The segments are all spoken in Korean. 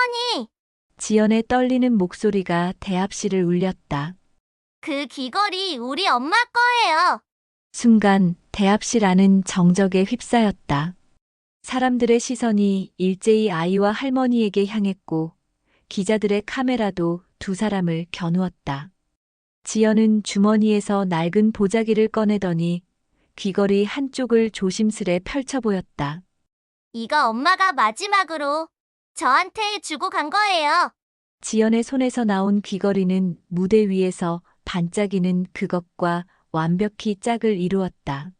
할머니, 지연의 떨리는 목소리가 대합실을 울렸다. 그 귀걸이 우리 엄마 거예요. 순간 대합실 안은 정적에 휩싸였다. 사람들의 시선이 일제히 아이와 할머니에게 향했고 기자들의 카메라도 두 사람을 겨누었다. 지연은 주머니에서 낡은 보자기를 꺼내더니 귀걸이 한쪽을 조심스레 펼쳐 보였다. 이거 엄마가 마지막으로 저한테 주고 간 거예요. 지연의 손에서 나온 귀걸이는 무대 위에서 반짝이는 그것과 완벽히 짝을 이루었다.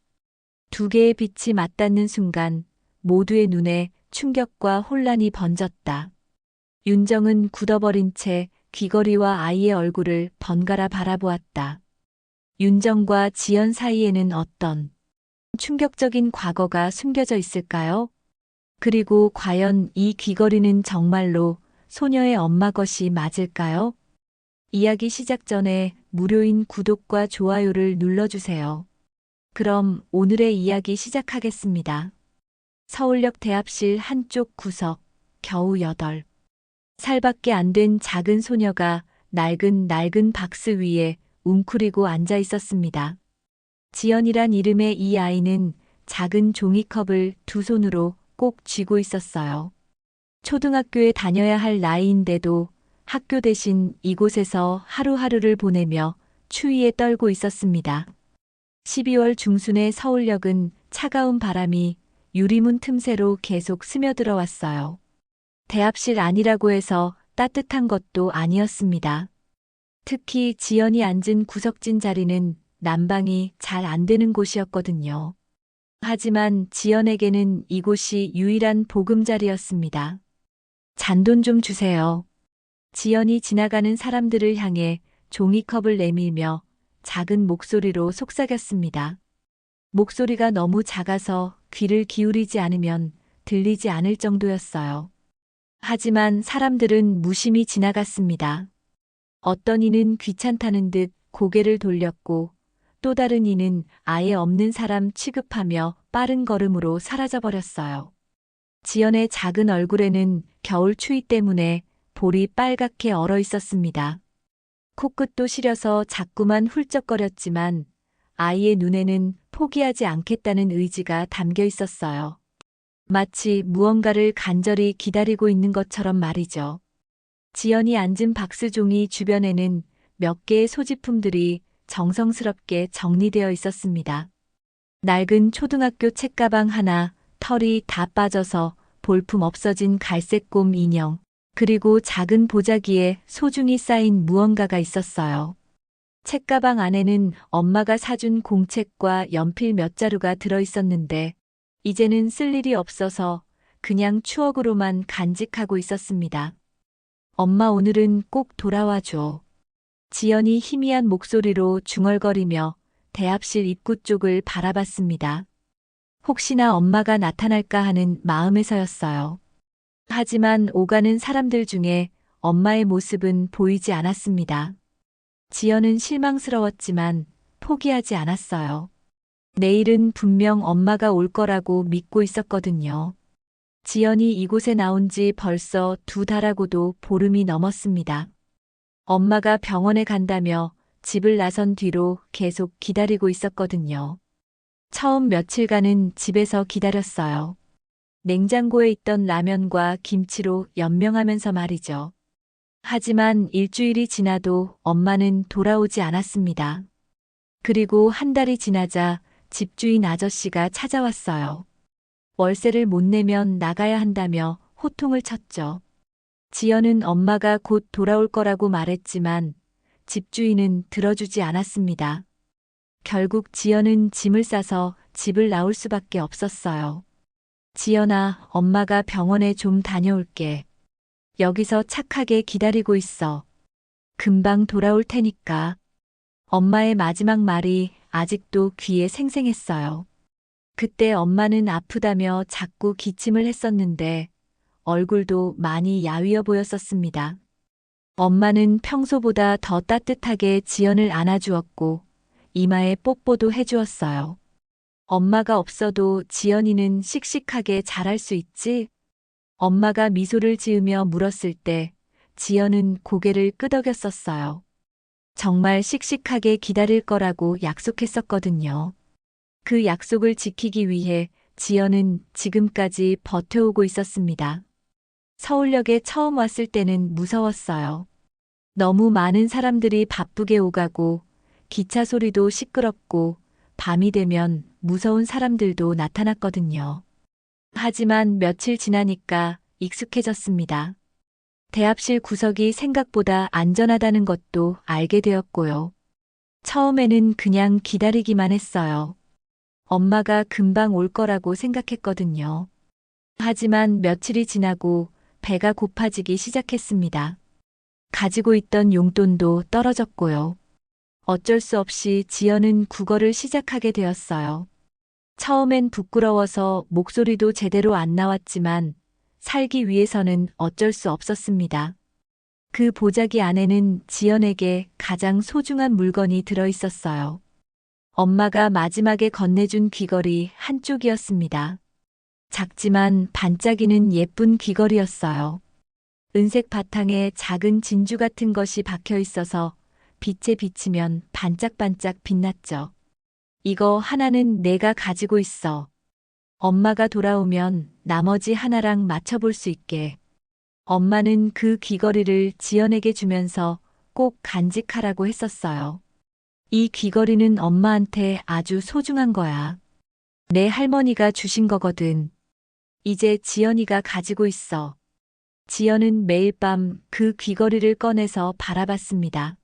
두 개의 빛이 맞닿는 순간 모두의 눈에 충격과 혼란이 번졌다. 윤정은 굳어버린 채 귀걸이와 아이의 얼굴을 번갈아 바라보았다. 윤정과 지연 사이에는 어떤 충격적인 과거가 숨겨져 있을까요? 그리고 과연 이 귀걸이는 정말로 소녀의 엄마 것이 맞을까요? 이야기 시작 전에 무료인 구독과 좋아요를 눌러주세요. 그럼 오늘의 이야기 시작하겠습니다. 서울역 대합실 한쪽 구석, 겨우 8살밖에 안 된 작은 소녀가 낡은 박스 위에 웅크리고 앉아 있었습니다. 지연이란 이름의 이 아이는 작은 종이컵을 두 손으로 꼭 쥐고 있었어요. 초등학교에 다녀야 할 나이인데도 학교 대신 이곳에서 하루하루를 보내며 추위에 떨고 있었습니다. 12월 중순의 서울역은 차가운 바람이 유리문 틈새로 계속 스며들어 왔어요. 대합실 안이라고 해서 따뜻한 것도 아니었습니다. 특히 지연이 앉은 구석진 자리는 난방이 잘 안 되는 곳이었거든요. 하지만 지연에게는 이곳이 유일한 보금자리였습니다. 잔돈 좀 주세요. 지연이 지나가는 사람들을 향해 종이컵을 내밀며 작은 목소리로 속삭였습니다. 목소리가 너무 작아서 귀를 기울이지 않으면 들리지 않을 정도였어요. 하지만 사람들은 무심히 지나갔습니다. 어떤 이는 귀찮다는 듯 고개를 돌렸고 또 다른 이는 아예 없는 사람 취급하며 빠른 걸음으로 사라져버렸어요. 지연의 작은 얼굴에는 겨울 추위 때문에 볼이 빨갛게 얼어 있었습니다. 코끝도 시려서 자꾸만 훌쩍거렸지만 아이의 눈에는 포기하지 않겠다는 의지가 담겨 있었어요. 마치 무언가를 간절히 기다리고 있는 것처럼 말이죠. 지연이 앉은 박스종이 주변에는 몇 개의 소지품들이 정성스럽게 정리되어 있었습니다. 낡은 초등학교 책가방 하나, 털이 다 빠져서 볼품 없어진 갈색 곰 인형, 그리고 작은 보자기에 소중히 쌓인 무언가가 있었어요. 책가방 안에는 엄마가 사준 공책과 연필 몇 자루가 들어 있었는데 이제는 쓸 일이 없어서 그냥 추억으로만 간직하고 있었습니다. 엄마 오늘은 꼭 돌아와 줘. 지연이 희미한 목소리로 중얼거리며 대합실 입구 쪽을 바라봤습니다. 혹시나 엄마가 나타날까 하는 마음에서였어요. 하지만 오가는 사람들 중에 엄마의 모습은 보이지 않았습니다. 지연은 실망스러웠지만 포기하지 않았어요. 내일은 분명 엄마가 올 거라고 믿고 있었거든요. 지연이 이곳에 나온 지 벌써 2달하고도 보름이 넘었습니다. 엄마가 병원에 간다며 집을 나선 뒤로 계속 기다리고 있었거든요. 처음 며칠간은 집에서 기다렸어요. 냉장고에 있던 라면과 김치로 연명하면서 말이죠. 하지만 일주일이 지나도 엄마는 돌아오지 않았습니다. 그리고 한 달이 지나자 집주인 아저씨가 찾아왔어요. 월세를 못 내면 나가야 한다며 호통을 쳤죠. 지연은 엄마가 곧 돌아올 거라고 말했지만 집주인은 들어주지 않았습니다. 결국 지연은 짐을 싸서 집을 나올 수밖에 없었어요. 지연아, 엄마가 병원에 좀 다녀올게. 여기서 착하게 기다리고 있어. 금방 돌아올 테니까. 엄마의 마지막 말이 아직도 귀에 생생했어요. 그때 엄마는 아프다며 자꾸 기침을 했었는데 얼굴도 많이 야위어 보였었습니다. 엄마는 평소보다 더 따뜻하게 지연을 안아주었고 이마에 뽀뽀도 해주었어요. 엄마가 없어도 지연이는 씩씩하게 자랄 수 있지? 엄마가 미소를 지으며 물었을 때 지연은 고개를 끄덕였었어요. 정말 씩씩하게 기다릴 거라고 약속했었거든요. 그 약속을 지키기 위해 지연은 지금까지 버텨오고 있었습니다. 서울역에 처음 왔을 때는 무서웠어요. 너무 많은 사람들이 바쁘게 오가고 기차 소리도 시끄럽고 밤이 되면 무서운 사람들도 나타났거든요. 하지만 며칠 지나니까 익숙해졌습니다. 대합실 구석이 생각보다 안전하다는 것도 알게 되었고요. 처음에는 그냥 기다리기만 했어요. 엄마가 금방 올 거라고 생각했거든요. 하지만 며칠이 지나고 배가 고파지기 시작했습니다. 가지고 있던 용돈도 떨어졌고요. 어쩔 수 없이 지연은 국어를 시작하게 되었어요. 처음엔 부끄러워서 목소리도 제대로 안 나왔지만 살기 위해서는 어쩔 수 없었습니다. 그 보자기 안에는 지연에게 가장 소중한 물건이 들어 있었어요. 엄마가 마지막에 건네준 귀걸이 한쪽이었습니다. 작지만 반짝이는 예쁜 귀걸이였어요. 은색 바탕에 작은 진주 같은 것이 박혀 있어서 빛에 비치면 반짝반짝 빛났죠. 이거 하나는 내가 가지고 있어. 엄마가 돌아오면 나머지 하나랑 맞춰볼 수 있게. 엄마는 그 귀걸이를 지연에게 주면서 꼭 간직하라고 했었어요. 이 귀걸이는 엄마한테 아주 소중한 거야. 내 할머니가 주신 거거든. 이제 지연이가 가지고 있어. 지연은 매일 밤 그 귀걸이를 꺼내서 바라봤습니다.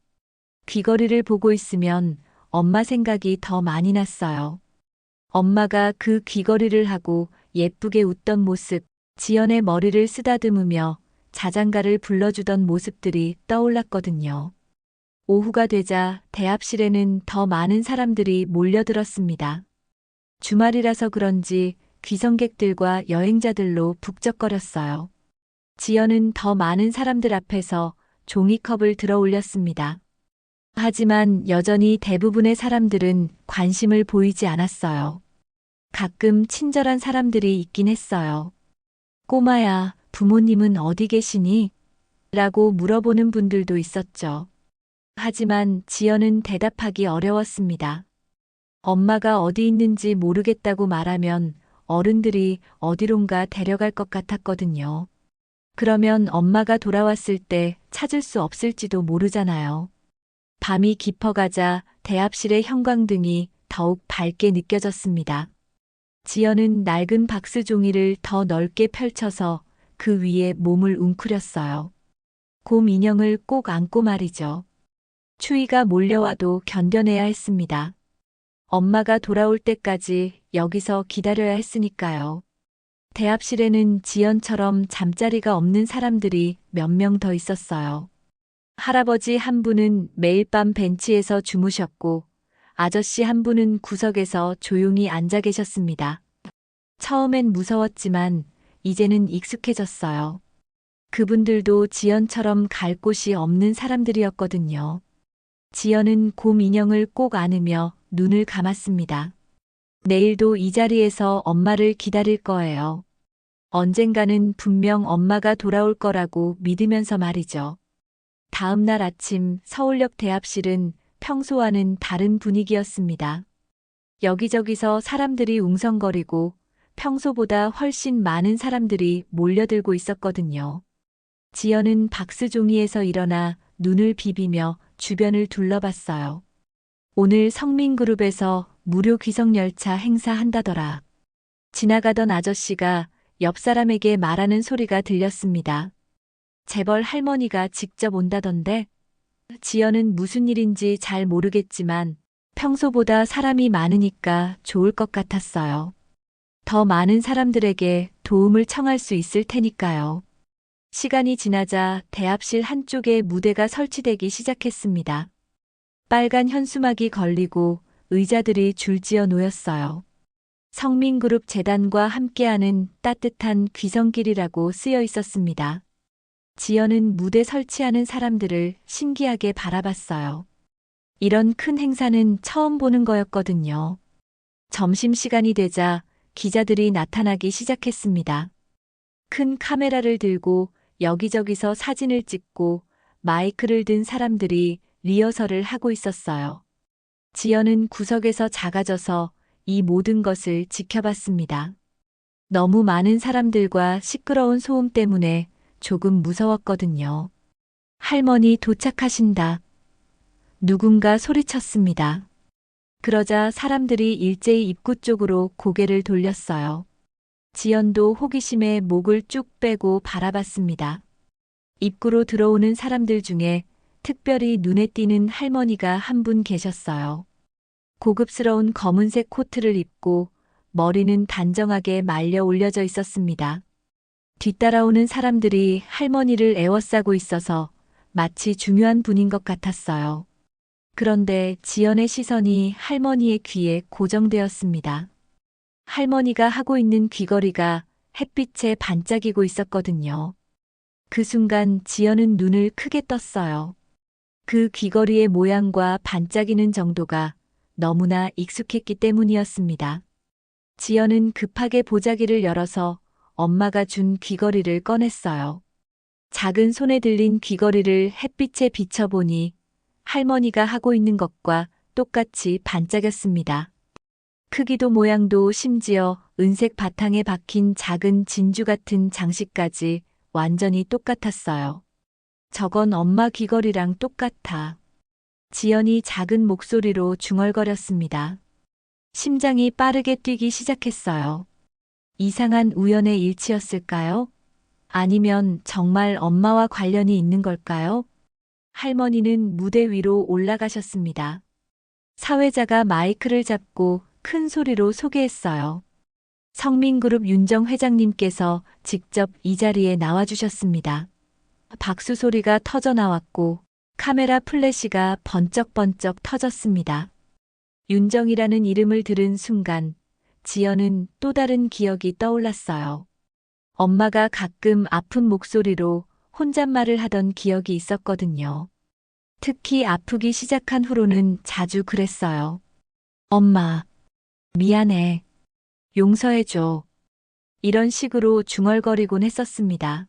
귀걸이를 보고 있으면 엄마 생각이 더 많이 났어요. 엄마가 그 귀걸이를 하고 예쁘게 웃던 모습, 지연의 머리를 쓰다듬으며 자장가를 불러주던 모습들이 떠올랐거든요. 오후가 되자 대합실에는 더 많은 사람들이 몰려들었습니다. 주말이라서 그런지 귀성객들과 여행자들로 북적거렸어요. 지연은 더 많은 사람들 앞에서 종이컵을 들어 올렸습니다. 하지만 여전히 대부분의 사람들은 관심을 보이지 않았어요. 가끔 친절한 사람들이 있긴 했어요. 꼬마야, 부모님은 어디 계시니? 라고 물어보는 분들도 있었죠. 하지만 지연은 대답하기 어려웠습니다. 엄마가 어디 있는지 모르겠다고 말하면 어른들이 어디론가 데려갈 것 같았거든요. 그러면 엄마가 돌아왔을 때 찾을 수 없을지도 모르잖아요. 밤이 깊어가자 대합실의 형광등이 더욱 밝게 느껴졌습니다. 지연은 낡은 박스 종이를 더 넓게 펼쳐서 그 위에 몸을 웅크렸어요. 곰 인형을 꼭 안고 말이죠. 추위가 몰려와도 견뎌내야 했습니다. 엄마가 돌아올 때까지 여기서 기다려야 했으니까요. 대합실에는 지연처럼 잠자리가 없는 사람들이 몇 명 더 있었어요. 할아버지 한 분은 매일 밤 벤치에서 주무셨고, 아저씨 한 분은 구석에서 조용히 앉아 계셨습니다. 처음엔 무서웠지만 이제는 익숙해졌어요. 그분들도 지연처럼 갈 곳이 없는 사람들이었거든요. 지연은 곰 인형을 꼭 안으며 눈을 감았습니다. 내일도 이 자리에서 엄마를 기다릴 거예요. 언젠가는 분명 엄마가 돌아올 거라고 믿으면서 말이죠. 다음 날 아침 서울역 대합실은 평소와는 다른 분위기였습니다. 여기저기서 사람들이 웅성거리고 평소보다 훨씬 많은 사람들이 몰려들고 있었거든요. 지연은 박스 종이에서 일어나 눈을 비비며 주변을 둘러봤어요. 오늘 성민그룹에서 무료 귀성열차 행사한다더라. 지나가던 아저씨가 옆 사람에게 말하는 소리가 들렸습니다. 재벌 할머니가 직접 온다던데? 지연은 무슨 일인지 잘 모르겠지만 평소보다 사람이 많으니까 좋을 것 같았어요. 더 많은 사람들에게 도움을 청할 수 있을 테니까요. 시간이 지나자 대합실 한쪽에 무대가 설치되기 시작했습니다. 빨간 현수막이 걸리고 의자들이 줄지어 놓였어요. 성민그룹 재단과 함께하는 따뜻한 귀성길이라고 쓰여 있었습니다. 지연은 무대 설치하는 사람들을 신기하게 바라봤어요. 이런 큰 행사는 처음 보는 거였거든요. 점심시간이 되자 기자들이 나타나기 시작했습니다. 큰 카메라를 들고 여기저기서 사진을 찍고 마이크를 든 사람들이 리허설을 하고 있었어요. 지연은 구석에서 작아져서 이 모든 것을 지켜봤습니다. 너무 많은 사람들과 시끄러운 소음 때문에 조금 무서웠거든요. 할머니 도착하신다. 누군가 소리쳤습니다. 그러자 사람들이 일제히 입구 쪽으로 고개를 돌렸어요. 지연도 호기심에 목을 쭉 빼고 바라봤습니다. 입구로 들어오는 사람들 중에 특별히 눈에 띄는 할머니가 한 분 계셨어요. 고급스러운 검은색 코트를 입고 머리는 단정하게 말려 올려져 있었습니다. 뒤따라오는 사람들이 할머니를 에워싸고 있어서 마치 중요한 분인 것 같았어요. 그런데 지연의 시선이 할머니의 귀에 고정되었습니다. 할머니가 하고 있는 귀걸이가 햇빛에 반짝이고 있었거든요. 그 순간 지연은 눈을 크게 떴어요. 그 귀걸이의 모양과 반짝이는 정도가 너무나 익숙했기 때문이었습니다. 지연은 급하게 보자기를 열어서 엄마가 준 귀걸이를 꺼냈어요. 작은 손에 들린 귀걸이를 햇빛에 비춰보니 할머니가 하고 있는 것과 똑같이 반짝였습니다. 크기도 모양도 심지어 은색 바탕에 박힌 작은 진주 같은 장식까지 완전히 똑같았어요. 저건 엄마 귀걸이랑 똑같아. 지연이 작은 목소리로 중얼거렸습니다. 심장이 빠르게 뛰기 시작했어요. 이상한 우연의 일치였을까요? 아니면 정말 엄마와 관련이 있는 걸까요? 할머니는 무대 위로 올라가셨습니다. 사회자가 마이크를 잡고 큰 소리로 소개했어요. 성민그룹 윤정 회장님께서 직접 이 자리에 나와주셨습니다. 박수 소리가 터져 나왔고 카메라 플래시가 번쩍번쩍 터졌습니다. 윤정이라는 이름을 들은 순간 지연은 또 다른 기억이 떠올랐어요. 엄마가 가끔 아픈 목소리로 혼잣말을 하던 기억이 있었거든요. 특히 아프기 시작한 후로는 자주 그랬어요. 엄마, 미안해. 용서해줘. 이런 식으로 중얼거리곤 했었습니다.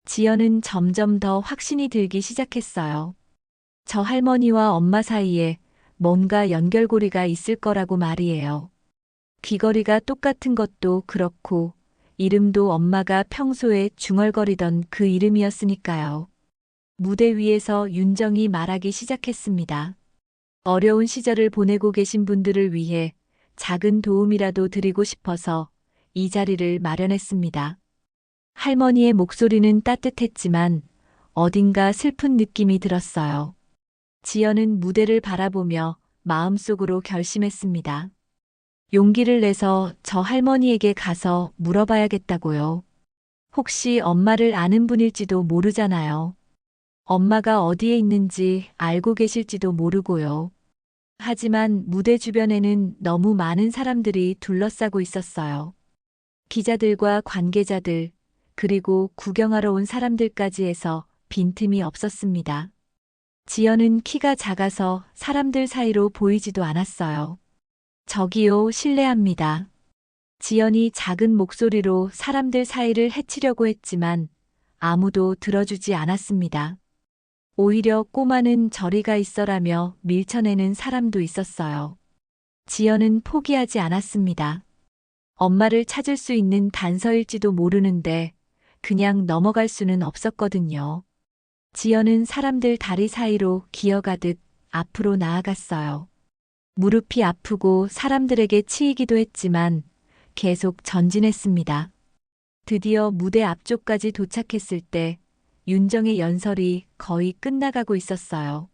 지연은 점점 더 확신이 들기 시작했어요. 저 할머니와 엄마 사이에 뭔가 연결고리가 있을 거라고 말이에요. 귀걸이가 똑같은 것도 그렇고 이름도 엄마가 평소에 중얼거리던 그 이름이었으니까요. 무대 위에서 윤정이 말하기 시작했습니다. 어려운 시절을 보내고 계신 분들을 위해 작은 도움이라도 드리고 싶어서 이 자리를 마련했습니다. 할머니의 목소리는 따뜻했지만 어딘가 슬픈 느낌이 들었어요. 지연은 무대를 바라보며 마음속으로 결심했습니다. 용기를 내서 저 할머니에게 가서 물어봐야겠다고요. 혹시 엄마를 아는 분일지도 모르잖아요. 엄마가 어디에 있는지 알고 계실지도 모르고요. 하지만 무대 주변에는 너무 많은 사람들이 둘러싸고 있었어요. 기자들과 관계자들, 그리고 구경하러 온 사람들까지 해서 빈틈이 없었습니다. 지연은 키가 작아서 사람들 사이로 보이지도 않았어요. 저기요, 실례합니다. 지연이 작은 목소리로 사람들 사이를 헤치려고 했지만 아무도 들어주지 않았습니다. 오히려 꼬마는 저리 가 있어라며 밀쳐내는 사람도 있었어요. 지연은 포기하지 않았습니다. 엄마를 찾을 수 있는 단서일지도 모르는데 그냥 넘어갈 수는 없었거든요. 지연은 사람들 다리 사이로 기어가듯 앞으로 나아갔어요. 무릎이 아프고 사람들에게 치이기도 했지만 계속 전진했습니다. 드디어 무대 앞쪽까지 도착했을 때 윤정의 연설이 거의 끝나가고 있었어요.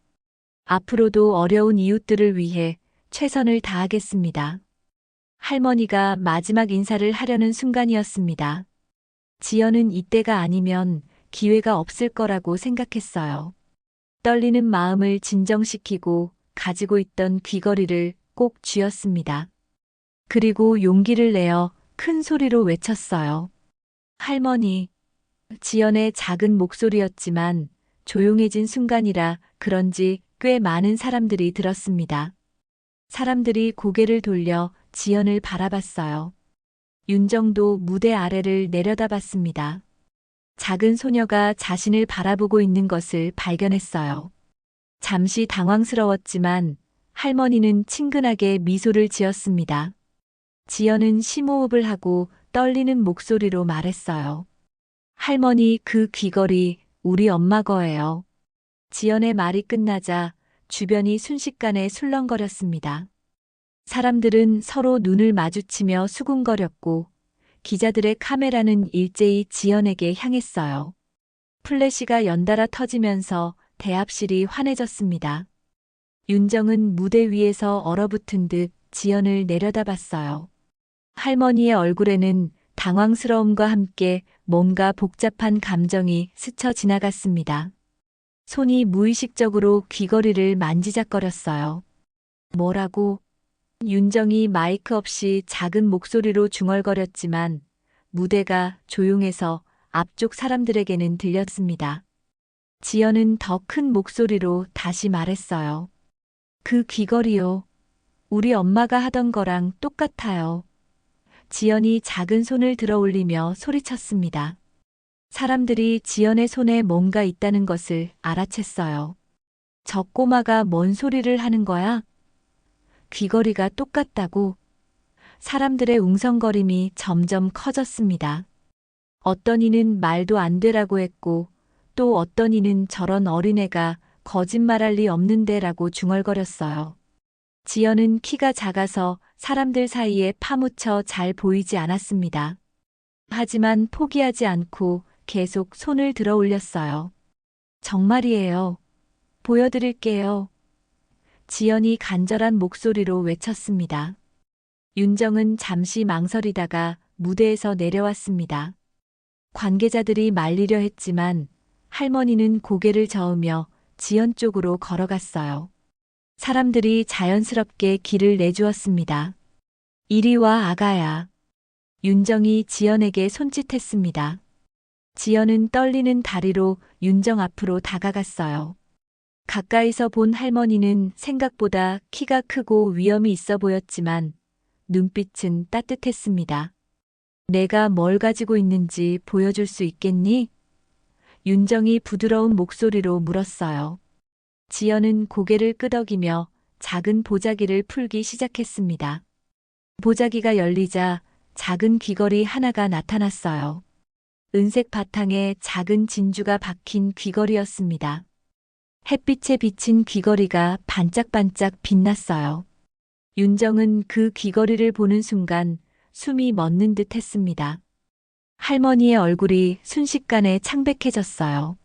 앞으로도 어려운 이웃들을 위해 최선을 다하겠습니다. 할머니가 마지막 인사를 하려는 순간이었습니다. 지연은 이때가 아니면 기회가 없을 거라고 생각했어요. 떨리는 마음을 진정시키고 가지고 있던 귀걸이를 꼭 쥐었습니다. 그리고 용기를 내어 큰 소리로 외쳤어요. 할머니. 지연의 작은 목소리였지만 조용해진 순간이라 그런지 꽤 많은 사람들이 들었습니다. 사람들이 고개를 돌려 지연을 바라봤어요. 윤정도 무대 아래를 내려다봤습니다. 작은 소녀가 자신을 바라보고 있는 것을 발견했어요. 잠시 당황스러웠지만 할머니는 친근하게 미소를 지었습니다. 지연은 심호흡을 하고 떨리는 목소리로 말했어요. 할머니, 그 귀걸이 우리 엄마 거예요. 지연의 말이 끝나자 주변이 순식간에 술렁거렸습니다. 사람들은 서로 눈을 마주치며 수군거렸고 기자들의 카메라는 일제히 지연에게 향했어요. 플래시가 연달아 터지면서 대합실이 환해졌습니다. 윤정은 무대 위에서 얼어붙은 듯 지연을 내려다봤어요. 할머니의 얼굴에는 당황스러움과 함께 뭔가 복잡한 감정이 스쳐 지나갔습니다. 손이 무의식적으로 귀걸이를 만지작거렸어요. 뭐라고? 윤정이 마이크 없이 작은 목소리로 중얼거렸지만 무대가 조용해서 앞쪽 사람들에게는 들렸습니다. 지연은 더 큰 목소리로 다시 말했어요. 그 귀걸이요. 우리 엄마가 하던 거랑 똑같아요. 지연이 작은 손을 들어 올리며 소리쳤습니다. 사람들이 지연의 손에 뭔가 있다는 것을 알아챘어요. 저 꼬마가 뭔 소리를 하는 거야? 귀걸이가 똑같다고? 사람들의 웅성거림이 점점 커졌습니다. 어떤 이는 말도 안 되라고 했고 또 어떤 이는 저런 어린애가 거짓말할 리 없는데라고 중얼거렸어요. 지연은 키가 작아서 사람들 사이에 파묻혀 잘 보이지 않았습니다. 하지만 포기하지 않고 계속 손을 들어 올렸어요. 정말이에요. 보여드릴게요. 지연이 간절한 목소리로 외쳤습니다. 윤정은 잠시 망설이다가 무대에서 내려왔습니다. 관계자들이 말리려 했지만 할머니는 고개를 저으며 지연 쪽으로 걸어갔어요. 사람들이 자연스럽게 길을 내주었습니다. 이리 와, 아가야. 윤정이 지연에게 손짓했습니다. 지연은 떨리는 다리로 윤정 앞으로 다가갔어요. 가까이서 본 할머니는 생각보다 키가 크고 위엄이 있어 보였지만 눈빛은 따뜻했습니다. 내가 뭘 가지고 있는지 보여줄 수 있겠니? 윤정이 부드러운 목소리로 물었어요. 지연은 고개를 끄덕이며 작은 보자기를 풀기 시작했습니다. 보자기가 열리자 작은 귀걸이 하나가 나타났어요. 은색 바탕에 작은 진주가 박힌 귀걸이였습니다. 햇빛에 비친 귀걸이가 반짝반짝 빛났어요. 윤정은 그 귀걸이를 보는 순간 숨이 멎는 듯 했습니다. 할머니의 얼굴이 순식간에 창백해졌어요.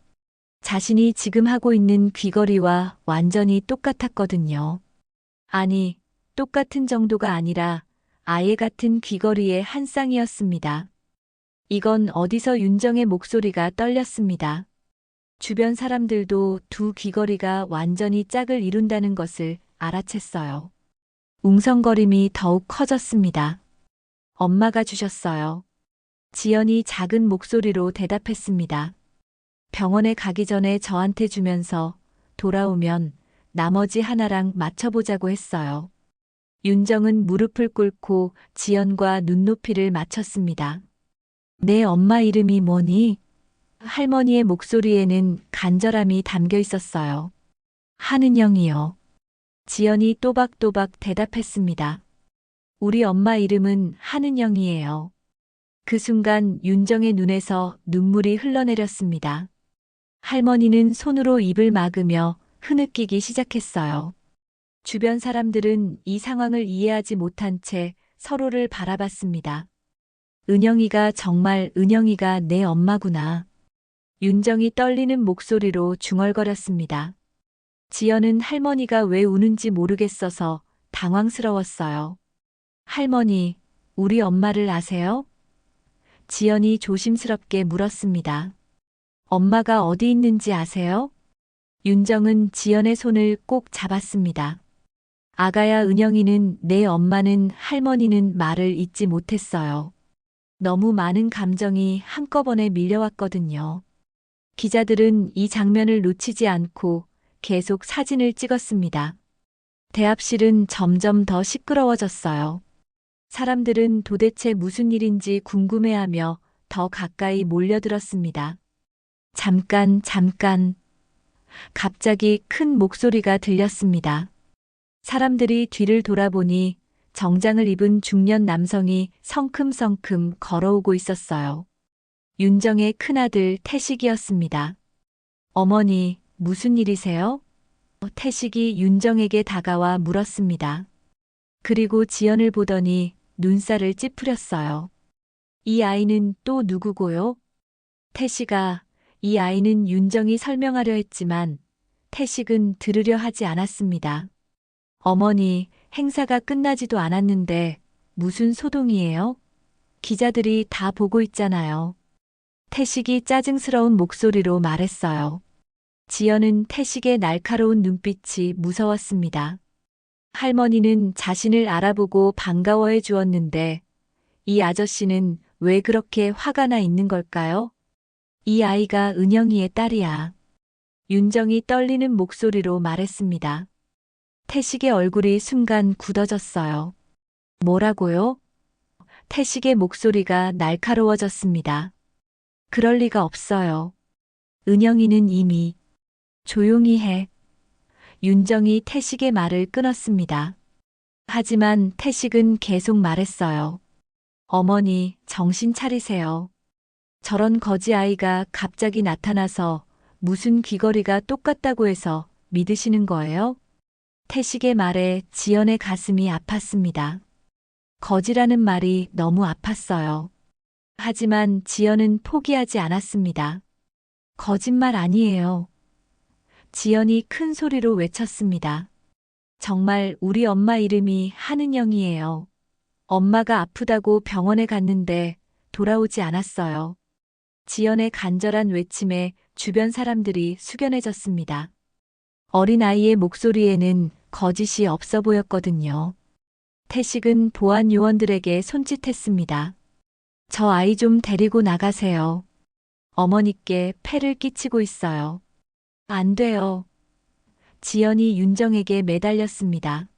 자신이 지금 하고 있는 귀걸이와 완전히 똑같았거든요. 아니, 똑같은 정도가 아니라 아예 같은 귀걸이의 한 쌍이었습니다. 이건 어디서? 윤정의 목소리가 떨렸습니다. 주변 사람들도 두 귀걸이가 완전히 짝을 이룬다는 것을 알아챘어요. 웅성거림이 더욱 커졌습니다. 엄마가 주셨어요. 지연이 작은 목소리로 대답했습니다. 병원에 가기 전에 저한테 주면서 돌아오면 나머지 하나랑 맞춰보자고 했어요. 윤정은 무릎을 꿇고 지연과 눈높이를 맞췄습니다. 내 엄마 이름이 뭐니? 할머니의 목소리에는 간절함이 담겨 있었어요. 한은영이요. 지연이 또박또박 대답했습니다. 우리 엄마 이름은 한은영이에요. 그 순간 윤정의 눈에서 눈물이 흘러내렸습니다. 할머니는 손으로 입을 막으며 흐느끼기 시작했어요. 주변 사람들은 이 상황을 이해하지 못한 채 서로를 바라봤습니다. 은영이가 정말 은영이가 내 엄마구나. 윤정이 떨리는 목소리로 중얼거렸습니다. 지연은 할머니가 왜 우는지 모르겠어서 당황스러웠어요. 할머니, 우리 엄마를 아세요? 지연이 조심스럽게 물었습니다. 엄마가 어디 있는지 아세요? 윤정은 지연의 손을 꼭 잡았습니다. 아가야, 은영이는 내 엄마는 할머니는 말을 잇지 못했어요. 너무 많은 감정이 한꺼번에 밀려왔거든요. 기자들은 이 장면을 놓치지 않고 계속 사진을 찍었습니다. 대합실은 점점 더 시끄러워졌어요. 사람들은 도대체 무슨 일인지 궁금해하며 더 가까이 몰려들었습니다. 잠깐, 잠깐. 갑자기 큰 목소리가 들렸습니다. 사람들이 뒤를 돌아보니 정장을 입은 중년 남성이 성큼성큼 걸어오고 있었어요. 윤정의 큰아들 태식이었습니다. 어머니, 무슨 일이세요? 태식이 윤정에게 다가와 물었습니다. 그리고 지연을 보더니 눈살을 찌푸렸어요. 이 아이는 또 누구고요? 태식아, 이 아이는 윤정이 설명하려 했지만 태식은 들으려 하지 않았습니다. 어머니, 행사가 끝나지도 않았는데 무슨 소동이에요? 기자들이 다 보고 있잖아요. 태식이 짜증스러운 목소리로 말했어요. 지연은 태식의 날카로운 눈빛이 무서웠습니다. 할머니는 자신을 알아보고 반가워해 주었는데 이 아저씨는 왜 그렇게 화가 나 있는 걸까요? 이 아이가 은영이의 딸이야. 윤정이 떨리는 목소리로 말했습니다. 태식의 얼굴이 순간 굳어졌어요. 뭐라고요? 태식의 목소리가 날카로워졌습니다. 그럴 리가 없어요. 은영이는 이미 조용히 해. 윤정이 태식의 말을 끊었습니다. 하지만 태식은 계속 말했어요. 어머니, 정신 차리세요. 저런 거지 아이가 갑자기 나타나서 무슨 귀걸이가 똑같다고 해서 믿으시는 거예요? 태식의 말에 지연의 가슴이 아팠습니다. 거지라는 말이 너무 아팠어요. 하지만 지연은 포기하지 않았습니다. 거짓말 아니에요. 지연이 큰 소리로 외쳤습니다. 정말 우리 엄마 이름이 한은영이에요. 엄마가 아프다고 병원에 갔는데 돌아오지 않았어요. 지연의 간절한 외침에 주변 사람들이 숙연해졌습니다. 어린아이의 목소리에는 거짓이 없어 보였거든요. 태식은 보안 요원들에게 손짓했습니다. 저 아이 좀 데리고 나가세요. 어머니께 폐를 끼치고 있어요. 안 돼요. 지연이 윤정에게 매달렸습니다.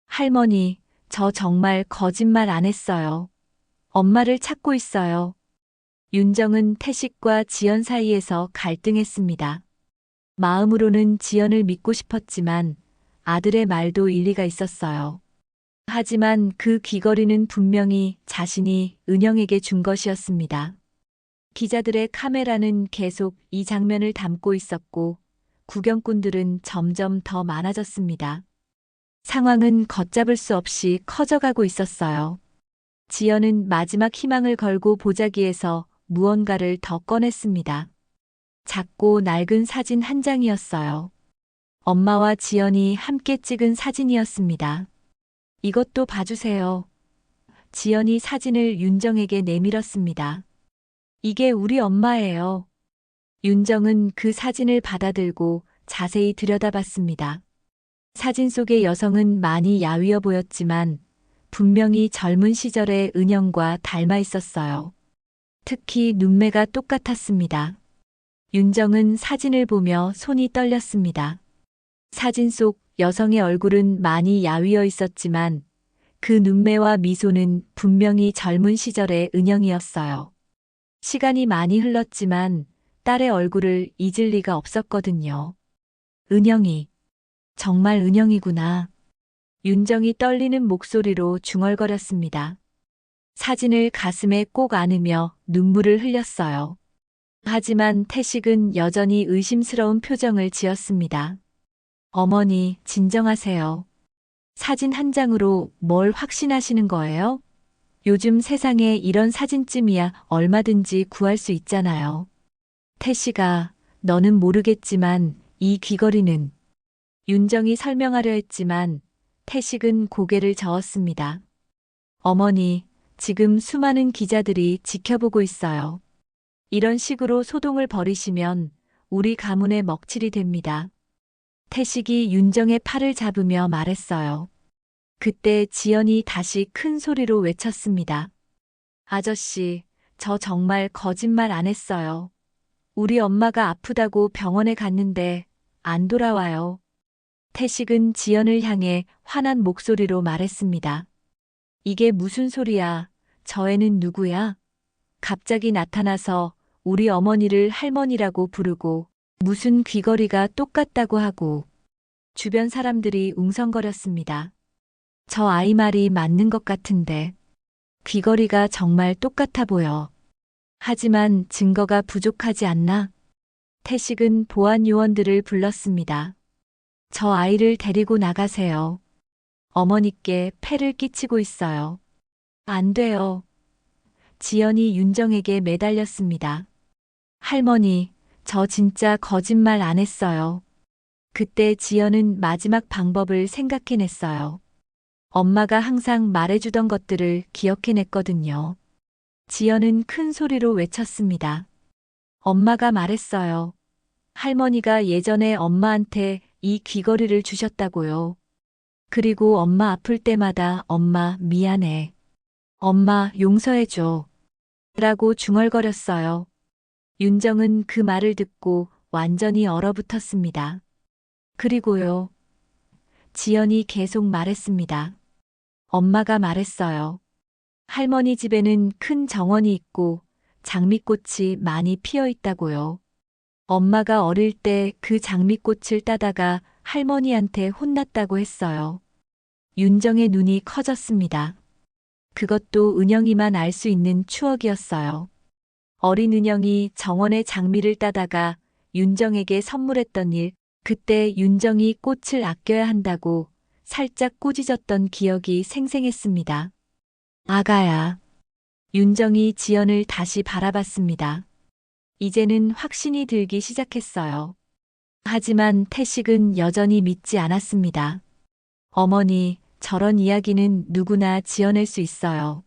할머니, 저 정말 거짓말 안 했어요. 엄마를 찾고 있어요. 윤정은 태식과 지연 사이에서 갈등했습니다. 마음으로는 지연을 믿고 싶었지만 아들의 말도 일리가 있었어요. 하지만 그 귀걸이는 분명히 자신이 은영에게 준 것이었습니다. 기자들의 카메라는 계속 이 장면을 담고 있었고 구경꾼들은 점점 더 많아졌습니다. 상황은 걷잡을 수 없이 커져가고 있었어요. 지연은 마지막 희망을 걸고 보자기에서 무언가를 더 꺼냈습니다. 작고 낡은 사진 한 장이었어요. 엄마와 지연이 함께 찍은 사진이었습니다. 이것도 봐주세요. 지연이 사진을 윤정에게 내밀었습니다. 이게 우리 엄마예요. 윤정은 그 사진을 받아들고 자세히 들여다봤습니다. 사진 속의 여성은 많이 야위어 보였지만 분명히 젊은 시절의 은영과 닮아 있었어요. 특히 눈매가 똑같았습니다. 윤정은 사진을 보며 손이 떨렸습니다. 사진 속 여성의 얼굴은 많이 야위어 있었지만 그 눈매와 미소는 분명히 젊은 시절의 은영이었어요. 시간이 많이 흘렀지만 딸의 얼굴을 잊을 리가 없었거든요. 은영이, 정말 은영이구나. 윤정이 떨리는 목소리로 중얼거렸습니다. 사진을 가슴에 꼭 안으며 눈물을 흘렸어요. 하지만 태식은 여전히 의심스러운 표정을 지었습니다. 어머니, 진정하세요. 사진 한 장으로 뭘 확신하시는 거예요? 요즘 세상에 이런 사진쯤이야 얼마든지 구할 수 있잖아요. 태식아, 너는 모르겠지만 이 귀걸이는 윤정이 설명하려 했지만 태식은 고개를 저었습니다. 어머니, 지금 수많은 기자들이 지켜보고 있어요. 이런 식으로 소동을 벌이시면 우리 가문의 먹칠이 됩니다. 태식이 윤정의 팔을 잡으며 말했어요. 그때 지연이 다시 큰 소리로 외쳤습니다. 아저씨, 저 정말 거짓말 안 했어요. 우리 엄마가 아프다고 병원에 갔는데 안 돌아와요. 태식은 지연을 향해 화난 목소리로 말했습니다. 이게 무슨 소리야? 저 애는 누구야? 갑자기 나타나서 우리 어머니를 할머니라고 부르고 무슨 귀걸이가 똑같다고 하고 주변 사람들이 웅성거렸습니다. 저 아이 말이 맞는 것 같은데 귀걸이가 정말 똑같아 보여. 하지만 증거가 부족하지 않나? 태식은 보안 요원들을 불렀습니다. 저 아이를 데리고 나가세요. 어머니께 폐를 끼치고 있어요. 안 돼요. 지연이 윤정에게 매달렸습니다. 할머니, 저 진짜 거짓말 안 했어요. 그때 지연은 마지막 방법을 생각해냈어요. 엄마가 항상 말해주던 것들을 기억해냈거든요. 지연은 큰 소리로 외쳤습니다. 엄마가 말했어요. 할머니가 예전에 엄마한테 이 귀걸이를 주셨다고요. 그리고 엄마 아플 때마다 엄마 미안해. 엄마 용서해줘. 라고 중얼거렸어요. 윤정은 그 말을 듣고 완전히 얼어붙었습니다. 그리고요. 지연이 계속 말했습니다. 엄마가 말했어요. 할머니 집에는 큰 정원이 있고 장미꽃이 많이 피어 있다고요. 엄마가 어릴 때 그 장미꽃을 따다가 할머니한테 혼났다고 했어요. 윤정의 눈이 커졌습니다. 그것도 은영이만 알 수 있는 추억이었어요. 어린 은영이 정원의 장미를 따다가 윤정에게 선물했던 일, 그때 윤정이 꽃을 아껴야 한다고 살짝 꾸짖었던 기억이 생생했습니다. 아가야. 윤정이 지연을 다시 바라봤습니다. 이제는 확신이 들기 시작했어요. 하지만 태식은 여전히 믿지 않았습니다. 어머니, 저런 이야기는 누구나 지어낼 수 있어요.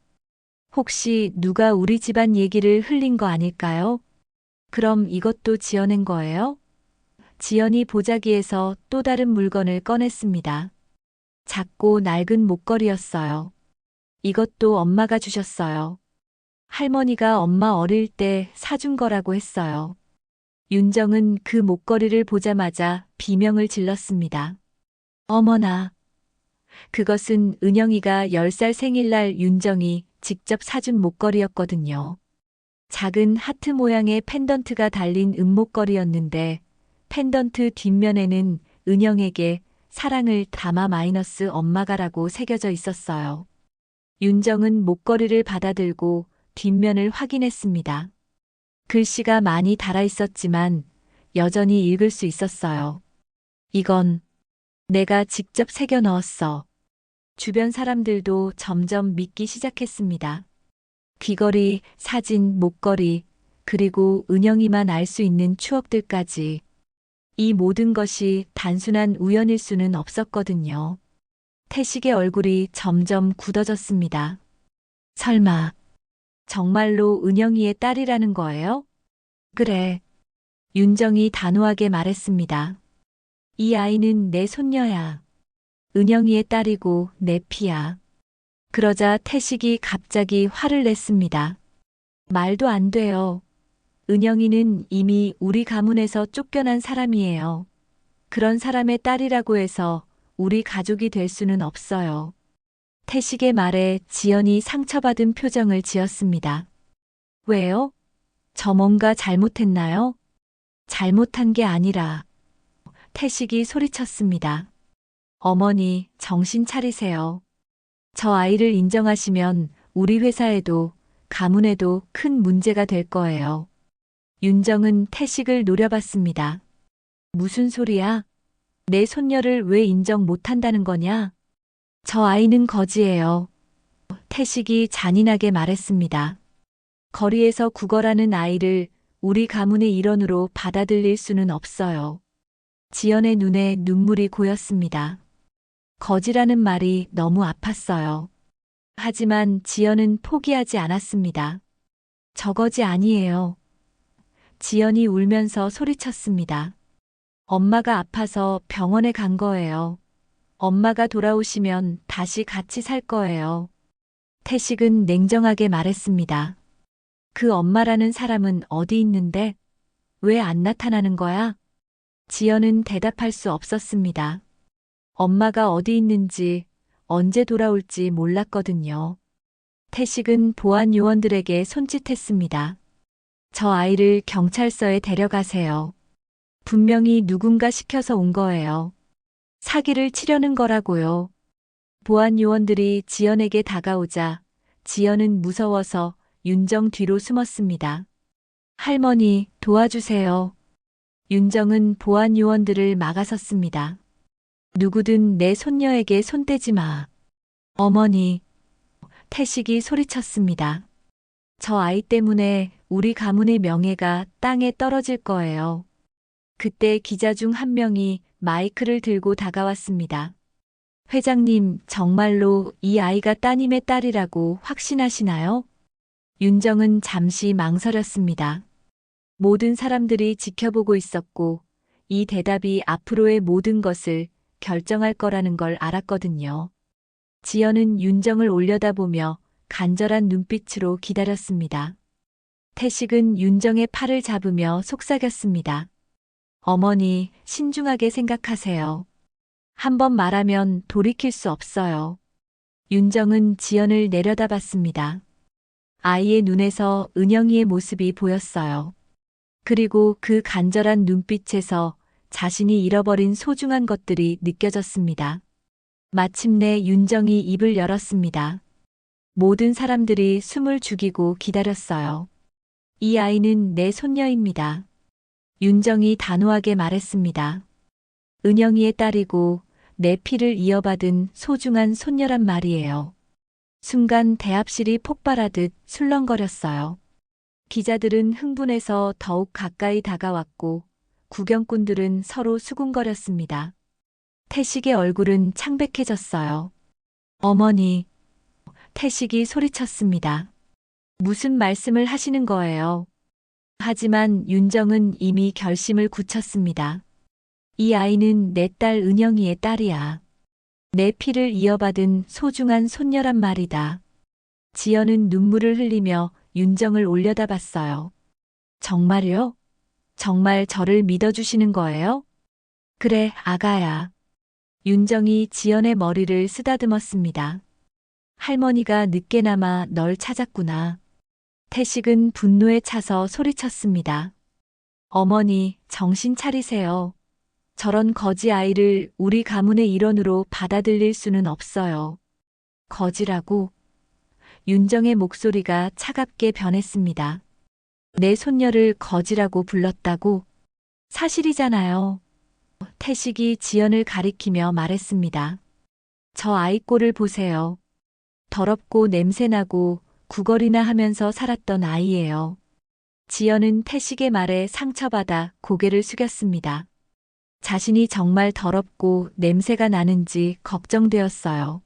혹시 누가 우리 집안 얘기를 흘린 거 아닐까요? 그럼 이것도 지어낸 거예요? 지연이 보자기에서 또 다른 물건을 꺼냈습니다. 작고 낡은 목걸이였어요. 이것도 엄마가 주셨어요. 할머니가 엄마 어릴 때 사준 거라고 했어요. 윤정은 그 목걸이를 보자마자 비명을 질렀습니다. 어머나. 그것은 은영이가 10살 생일날 윤정이 직접 사준 목걸이였거든요. 작은 하트 모양의 펜던트가 달린 은목걸이였는데 펜던트 뒷면에는 은영에게 사랑을 담아 마이너스 엄마가라고 새겨져 있었어요. 윤정은 목걸이를 받아들고 뒷면을 확인했습니다. 글씨가 많이 달아 있었지만 여전히 읽을 수 있었어요. 이건 내가 직접 새겨 넣었어. 주변 사람들도 점점 믿기 시작했습니다. 귀걸이, 사진, 목걸이, 그리고 은영이만 알 수 있는 추억들까지. 이 모든 것이 단순한 우연일 수는 없었거든요. 태식의 얼굴이 점점 굳어졌습니다. 설마, 정말로 은영이의 딸이라는 거예요? 그래. 윤정이 단호하게 말했습니다. 이 아이는 내 손녀야. 은영이의 딸이고 내 피야. 그러자 태식이 갑자기 화를 냈습니다. 말도 안 돼요. 은영이는 이미 우리 가문에서 쫓겨난 사람이에요. 그런 사람의 딸이라고 해서 우리 가족이 될 수는 없어요. 태식의 말에 지연이 상처받은 표정을 지었습니다. 왜요? 저 뭔가 잘못했나요? 잘못한 게 아니라. 태식이 소리쳤습니다. 어머니, 정신 차리세요. 저 아이를 인정하시면 우리 회사에도 가문에도 큰 문제가 될 거예요. 윤정은 태식을 노려봤습니다. 무슨 소리야? 내 손녀를 왜 인정 못한다는 거냐? 저 아이는 거지예요. 태식이 잔인하게 말했습니다. 거리에서 구걸하는 아이를 우리 가문의 일원으로 받아들일 수는 없어요. 지연의 눈에 눈물이 고였습니다. 거지라는 말이 너무 아팠어요. 하지만 지연은 포기하지 않았습니다. 저 거지 아니에요. 지연이 울면서 소리쳤습니다. 엄마가 아파서 병원에 간 거예요. 엄마가 돌아오시면 다시 같이 살 거예요. 태식은 냉정하게 말했습니다. 그 엄마라는 사람은 어디 있는데? 왜 안 나타나는 거야? 지연은 대답할 수 없었습니다. 엄마가 어디 있는지, 언제 돌아올지 몰랐거든요. 태식은 보안 요원들에게 손짓했습니다. 저 아이를 경찰서에 데려가세요. 분명히 누군가 시켜서 온 거예요. 사기를 치려는 거라고요. 보안 요원들이 지연에게 다가오자 지연은 무서워서 윤정 뒤로 숨었습니다. 할머니, 도와주세요. 윤정은 보안 요원들을 막아섰습니다. 누구든 내 손녀에게 손대지 마. 어머니. 태식이 소리쳤습니다. 저 아이 때문에 우리 가문의 명예가 땅에 떨어질 거예요. 그때 기자 중 한 명이 마이크를 들고 다가왔습니다. 회장님, 정말로 이 아이가 따님의 딸이라고 확신하시나요? 윤정은 잠시 망설였습니다. 모든 사람들이 지켜보고 있었고, 이 대답이 앞으로의 모든 것을 결정할 거라는 걸 알았거든요. 지연은 윤정을 올려다보며 간절한 눈빛으로 기다렸습니다. 태식은 윤정의 팔을 잡으며 속삭였습니다. 어머니, 신중하게 생각하세요. 한 번 말하면 돌이킬 수 없어요. 윤정은 지연을 내려다봤습니다. 아이의 눈에서 은영이의 모습이 보였어요. 그리고 그 간절한 눈빛에서 자신이 잃어버린 소중한 것들이 느껴졌습니다. 마침내 윤정이 입을 열었습니다. 모든 사람들이 숨을 죽이고 기다렸어요. 이 아이는 내 손녀입니다. 윤정이 단호하게 말했습니다. 은영이의 딸이고 내 피를 이어받은 소중한 손녀란 말이에요. 순간 대합실이 폭발하듯 술렁거렸어요. 기자들은 흥분해서 더욱 가까이 다가왔고 구경꾼들은 서로 수군거렸습니다. 태식의 얼굴은 창백해졌어요. 어머니. 태식이 소리쳤습니다. 무슨 말씀을 하시는 거예요? 하지만 윤정은 이미 결심을 굳혔습니다. 이 아이는 내 딸 은영이의 딸이야. 내 피를 이어받은 소중한 손녀란 말이다. 지연은 눈물을 흘리며 윤정을 올려다봤어요. 정말요? 정말 저를 믿어주시는 거예요? 그래, 아가야. 윤정이 지연의 머리를 쓰다듬었습니다. 할머니가 늦게나마 널 찾았구나. 태식은 분노에 차서 소리쳤습니다. 어머니, 정신 차리세요. 저런 거지 아이를 우리 가문의 일원으로 받아들일 수는 없어요. 거지라고? 윤정의 목소리가 차갑게 변했습니다. 내 손녀를 거지라고 불렀다고? 사실이잖아요. 태식이 지연을 가리키며 말했습니다. 저 아이 꼴을 보세요. 더럽고 냄새나고 구걸이나 하면서 살았던 아이예요. 지연은 태식의 말에 상처받아 고개를 숙였습니다. 자신이 정말 더럽고 냄새가 나는지 걱정되었어요.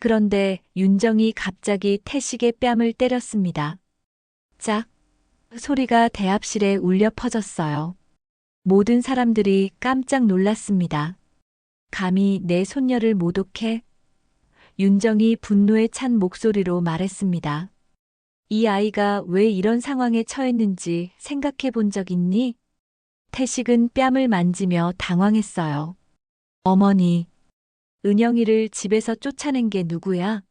그런데 윤정이 갑자기 태식의 뺨을 때렸습니다. 짝! 소리가 대합실에 울려 퍼졌어요. 모든 사람들이 깜짝 놀랐습니다. 감히 내 손녀를 모독해? 윤정이 분노에 찬 목소리로 말했습니다. 이 아이가 왜 이런 상황에 처했는지 생각해 본 적 있니? 태식은 뺨을 만지며 당황했어요. 어머니, 은영이를 집에서 쫓아낸 게 누구야?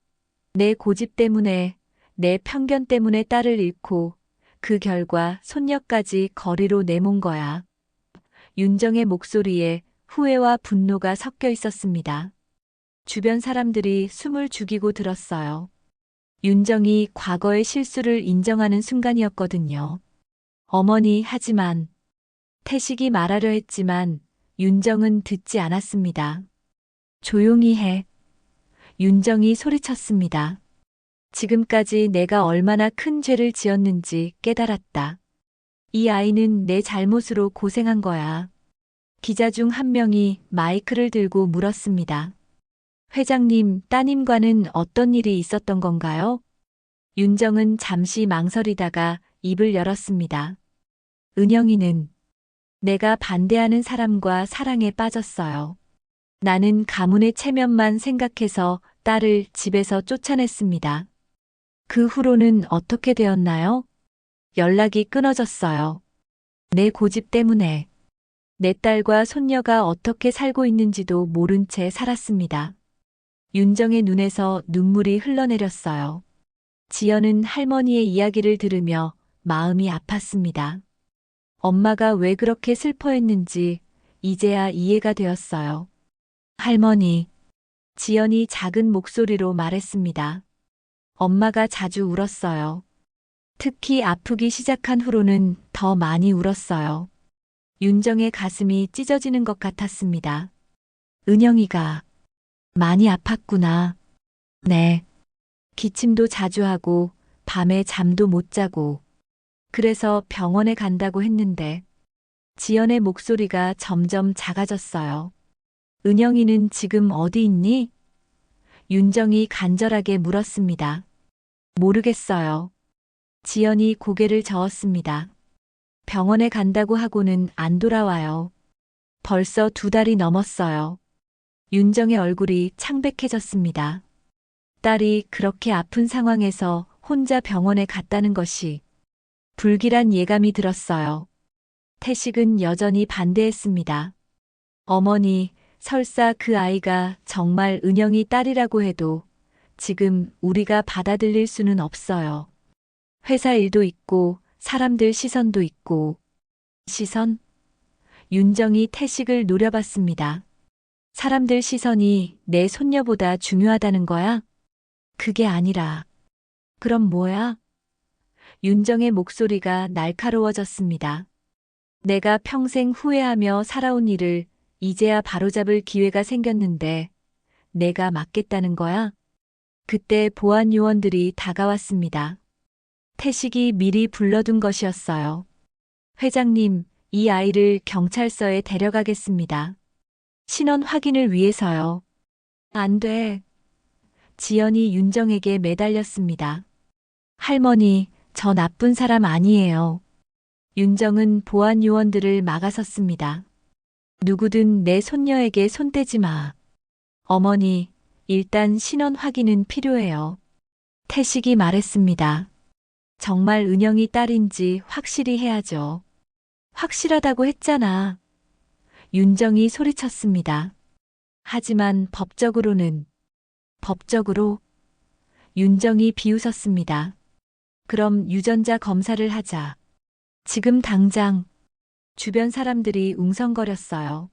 내 고집 때문에, 내 편견 때문에 딸을 잃고 그 결과 손녀까지 거리로 내몬 거야. 윤정의 목소리에 후회와 분노가 섞여 있었습니다. 주변 사람들이 숨을 죽이고 들었어요. 윤정이 과거의 실수를 인정하는 순간이었거든요. 어머니, 하지만 태식이 말하려 했지만 윤정은 듣지 않았습니다. 조용히 해. 윤정이 소리쳤습니다. 지금까지 내가 얼마나 큰 죄를 지었는지 깨달았다. 이 아이는 내 잘못으로 고생한 거야. 기자 중 한 명이 마이크를 들고 물었습니다. 회장님, 따님과는 어떤 일이 있었던 건가요? 윤정은 잠시 망설이다가 입을 열었습니다. 은영이는 내가 반대하는 사람과 사랑에 빠졌어요. 나는 가문의 체면만 생각해서 딸을 집에서 쫓아냈습니다. 그 후로는 어떻게 되었나요? 연락이 끊어졌어요. 내 고집 때문에. 내 딸과 손녀가 어떻게 살고 있는지도 모른 채 살았습니다. 윤정의 눈에서 눈물이 흘러내렸어요. 지연은 할머니의 이야기를 들으며 마음이 아팠습니다. 엄마가 왜 그렇게 슬퍼했는지 이제야 이해가 되었어요. 할머니, 지연이 작은 목소리로 말했습니다. 엄마가 자주 울었어요. 특히 아프기 시작한 후로는 더 많이 울었어요. 윤정의 가슴이 찢어지는 것 같았습니다. 은영이가 많이 아팠구나. 네. 기침도 자주 하고 밤에 잠도 못 자고 그래서 병원에 간다고 했는데 지연의 목소리가 점점 작아졌어요. 은영이는 지금 어디 있니? 윤정이 간절하게 물었습니다. 모르겠어요. 지연이 고개를 저었습니다. 병원에 간다고 하고는 안 돌아와요. 벌써 2달이 넘었어요. 윤정의 얼굴이 창백해졌습니다. 딸이 그렇게 아픈 상황에서 혼자 병원에 갔다는 것이 불길한 예감이 들었어요. 태식은 여전히 반대했습니다. 어머니, 설사 그 아이가 정말 은영이 딸이라고 해도 지금 우리가 받아들일 수는 없어요. 회사 일도 있고 사람들 시선도 있고. 시선? 윤정이 태식을 노려봤습니다. 사람들 시선이 내 손녀보다 중요하다는 거야? 그게 아니라. 그럼 뭐야? 윤정의 목소리가 날카로워졌습니다. 내가 평생 후회하며 살아온 일을 이제야 바로잡을 기회가 생겼는데 내가 맡겠다는 거야? 그때 보안 요원들이 다가왔습니다. 태식이 미리 불러둔 것이었어요. 회장님, 이 아이를 경찰서에 데려가겠습니다. 신원 확인을 위해서요. 안 돼. 지연이 윤정에게 매달렸습니다. 할머니, 저 나쁜 사람 아니에요. 윤정은 보안 요원들을 막아섰습니다. 누구든 내 손녀에게 손대지 마. 어머니, 일단 신원 확인은 필요해요. 태식이 말했습니다. 정말 은영이 딸인지 확실히 해야죠. 확실하다고 했잖아. 윤정이 소리쳤습니다. 하지만 법적으로는. 법적으로? 윤정이 비웃었습니다. 그럼 유전자 검사를 하자. 지금 당장. 주변 사람들이 웅성거렸어요.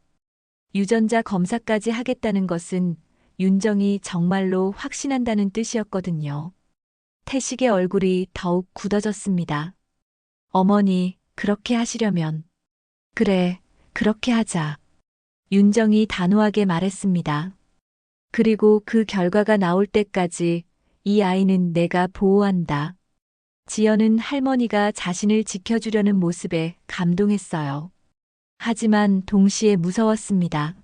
유전자 검사까지 하겠다는 것은 윤정이 정말로 확신한다는 뜻이었거든요. 태식의 얼굴이 더욱 굳어졌습니다. 어머니, 그렇게 하시려면. 그래, 그렇게 하자. 윤정이 단호하게 말했습니다. 그리고 그 결과가 나올 때까지 이 아이는 내가 보호한다. 지연은 할머니가 자신을 지켜주려는 모습에 감동했어요. 하지만 동시에 무서웠습니다.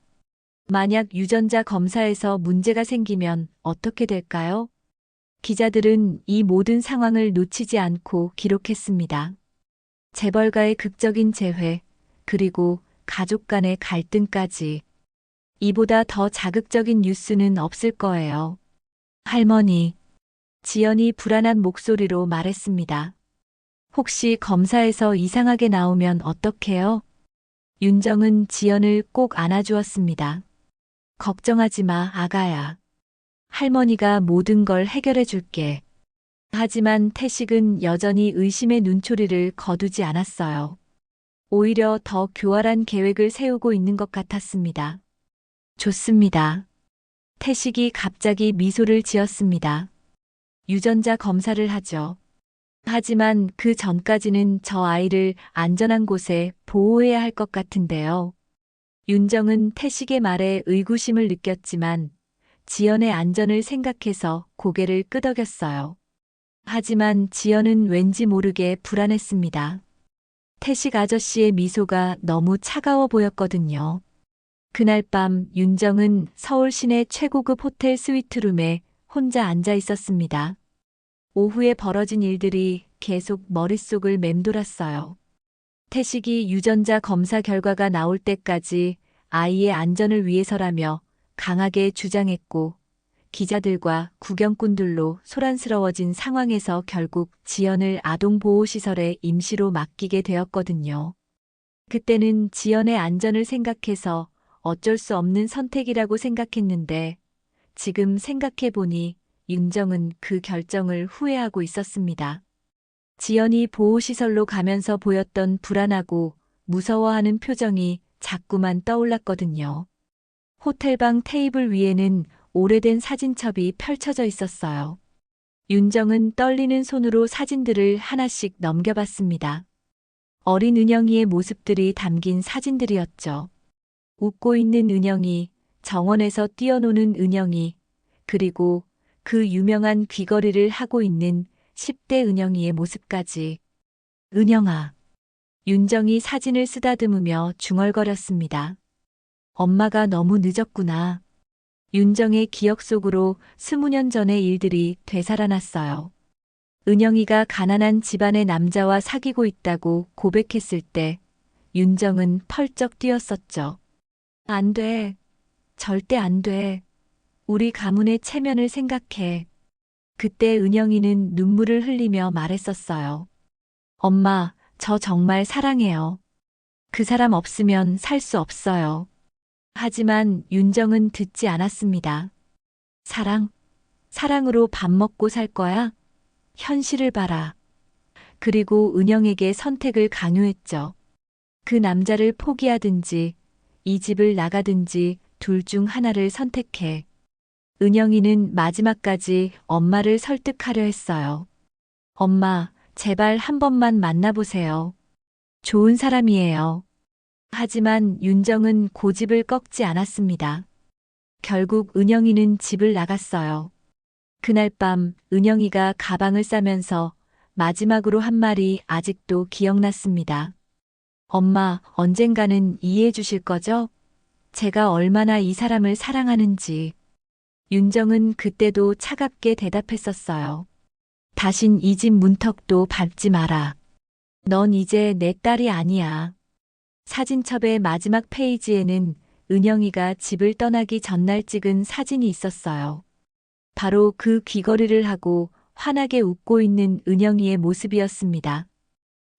만약 유전자 검사에서 문제가 생기면 어떻게 될까요? 기자들은 이 모든 상황을 놓치지 않고 기록했습니다. 재벌가의 극적인 재회, 그리고 가족 간의 갈등까지. 이보다 더 자극적인 뉴스는 없을 거예요. 할머니, 지연이 불안한 목소리로 말했습니다. 혹시 검사에서 이상하게 나오면 어떡해요? 윤정은 지연을 꼭 안아주었습니다. 걱정하지 마, 아가야. 할머니가 모든 걸 해결해 줄게. 하지만 태식은 여전히 의심의 눈초리를 거두지 않았어요. 오히려 더 교활한 계획을 세우고 있는 것 같았습니다. 좋습니다. 태식이 갑자기 미소를 지었습니다. 유전자 검사를 하죠. 하지만 그 전까지는 저 아이를 안전한 곳에 보호해야 할 것 같은데요. 윤정은 태식의 말에 의구심을 느꼈지만 지연의 안전을 생각해서 고개를 끄덕였어요. 하지만 지연은 왠지 모르게 불안했습니다. 태식 아저씨의 미소가 너무 차가워 보였거든요. 그날 밤 윤정은 서울 시내 최고급 호텔 스위트룸에 혼자 앉아 있었습니다. 오후에 벌어진 일들이 계속 머릿속을 맴돌았어요. 태식이 유전자 검사 결과가 나올 때까지 아이의 안전을 위해서라며 강하게 주장했고 기자들과 구경꾼들로 소란스러워진 상황에서 결국 지연을 아동보호시설에 임시로 맡기게 되었거든요. 그때는 지연의 안전을 생각해서 어쩔 수 없는 선택이라고 생각했는데 지금 생각해보니 윤정은 그 결정을 후회하고 있었습니다. 지연이 보호시설로 가면서 보였던 불안하고 무서워하는 표정이 자꾸만 떠올랐거든요. 호텔방 테이블 위에는 오래된 사진첩이 펼쳐져 있었어요. 윤정은 떨리는 손으로 사진들을 하나씩 넘겨봤습니다. 어린 은영이의 모습들이 담긴 사진들이었죠. 웃고 있는 은영이, 정원에서 뛰어노는 은영이, 그리고 그 유명한 귀걸이를 하고 있는 10대 은영이의 모습까지. 은영아. 윤정이 사진을 쓰다듬으며 중얼거렸습니다. 엄마가 너무 늦었구나. 윤정의 기억 속으로 20년 전의 일들이 되살아났어요. 은영이가 가난한 집안의 남자와 사귀고 있다고 고백했을 때 윤정은 펄쩍 뛰었었죠. 안 돼. 절대 안 돼. 우리 가문의 체면을 생각해. 그때 은영이는 눈물을 흘리며 말했었어요. 엄마, 저 정말 사랑해요. 그 사람 없으면 살 수 없어요. 하지만 윤정은 듣지 않았습니다. 사랑? 사랑으로 밥 먹고 살 거야? 현실을 봐라. 그리고 은영에게 선택을 강요했죠. 그 남자를 포기하든지 이 집을 나가든지 둘 중 하나를 선택해. 은영이는 마지막까지 엄마를 설득하려 했어요. 엄마, 제발 한 번만 만나보세요. 좋은 사람이에요. 하지만 윤정은 고집을 꺾지 않았습니다. 결국 은영이는 집을 나갔어요. 그날 밤 은영이가 가방을 싸면서 마지막으로 한 말이 아직도 기억났습니다. 엄마, 언젠가는 이해해 주실 거죠? 제가 얼마나 이 사람을 사랑하는지. 윤정은 그때도 차갑게 대답했었어요. 다신 이 집 문턱도 밟지 마라. 넌 이제 내 딸이 아니야. 사진첩의 마지막 페이지에는 은영이가 집을 떠나기 전날 찍은 사진이 있었어요. 바로 그 귀걸이를 하고 환하게 웃고 있는 은영이의 모습이었습니다.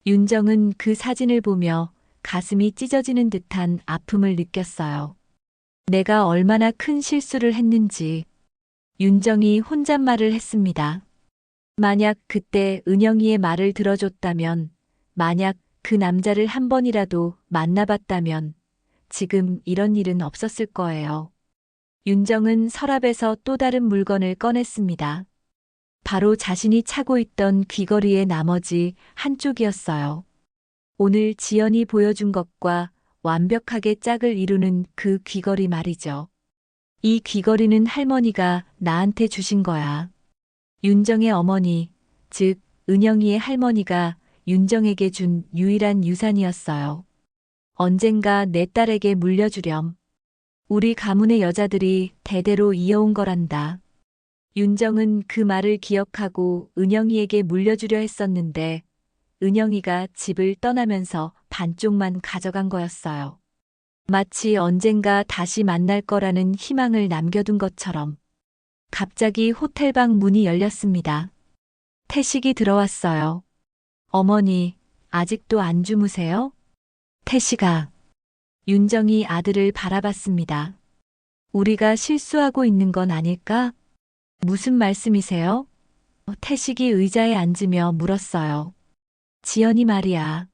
윤정은 그 사진을 보며 가슴이 찢어지는 듯한 아픔을 느꼈어요. 내가 얼마나 큰 실수를 했는지. 윤정이 혼잣말을 했습니다. 만약 그때 은영이의 말을 들어줬다면, 만약 그 남자를 한 번이라도 만나봤다면 지금 이런 일은 없었을 거예요. 윤정은 서랍에서 또 다른 물건을 꺼냈습니다. 바로 자신이 차고 있던 귀걸이의 나머지 한쪽이었어요. 오늘 지연이 보여준 것과 완벽하게 짝을 이루는 그 귀걸이 말이죠. 이 귀걸이는 할머니가 나한테 주신 거야. 윤정의 어머니, 즉 은영이의 할머니가 윤정에게 준 유일한 유산이었어요. 언젠가 내 딸에게 물려주렴. 우리 가문의 여자들이 대대로 이어온 거란다. 윤정은 그 말을 기억하고 은영이에게 물려주려 했었는데 은영이가 집을 떠나면서 반쪽만 가져간 거였어요. 마치 언젠가 다시 만날 거라는 희망을 남겨둔 것처럼. 갑자기 호텔방 문이 열렸습니다. 태식이 들어왔어요. 어머니, 아직도 안 주무세요? 태식아. 윤정이 아들을 바라봤습니다. 우리가 실수하고 있는 건 아닐까? 무슨 말씀이세요? 태식이 의자에 앉으며 물었어요. 지연이 말이야.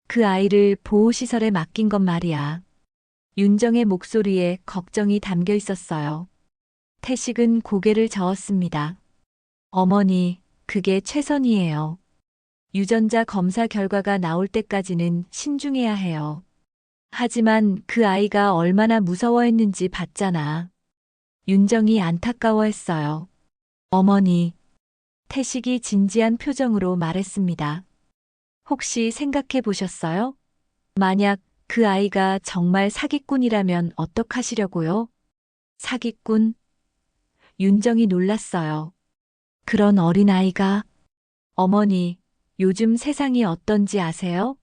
그 아이를 보호시설에 맡긴 건 말이야. 윤정의 목소리에 걱정이 담겨 있었어요. 태식은 고개를 저었습니다. 어머니, 그게 최선이에요. 유전자 검사 결과가 나올 때까지는 신중해야 해요. 하지만 그 아이가 얼마나 무서워했는지 봤잖아. 윤정이 안타까워했어요. 어머니, 태식이 진지한 표정으로 말했습니다. 혹시 생각해 보셨어요? 만약 그 아이가 정말 사기꾼이라면 어떡하시려고요? 사기꾼? 윤정이 놀랐어요. 그런 어린아이가? 어머니, 요즘 세상이 어떤지 아세요?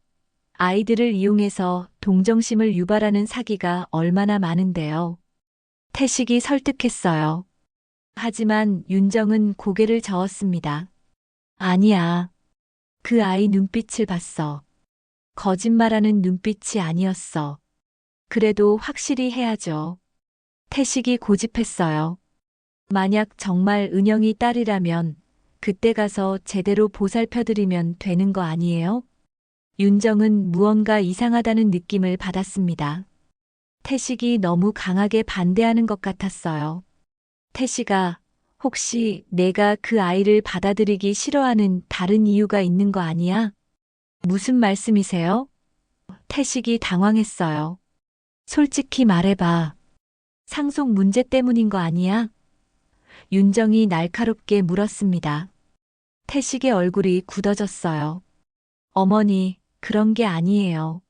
아이들을 이용해서 동정심을 유발하는 사기가 얼마나 많은데요. 태식이 설득했어요. 하지만 윤정은 고개를 저었습니다. 아니야. 그 아이 눈빛을 봤어. 거짓말하는 눈빛이 아니었어. 그래도 확실히 해야죠. 태식이 고집했어요. 만약 정말 은영이 딸이라면 그때 가서 제대로 보살펴드리면 되는 거 아니에요? 윤정은 무언가 이상하다는 느낌을 받았습니다. 태식이 너무 강하게 반대하는 것 같았어요. 태식아, 혹시 내가 그 아이를 받아들이기 싫어하는 다른 이유가 있는 거 아니야? 무슨 말씀이세요? 태식이 당황했어요. 솔직히 말해봐. 상속 문제 때문인 거 아니야? 윤정이 날카롭게 물었습니다. 태식의 얼굴이 굳어졌어요. 어머니, 그런 게 아니에요.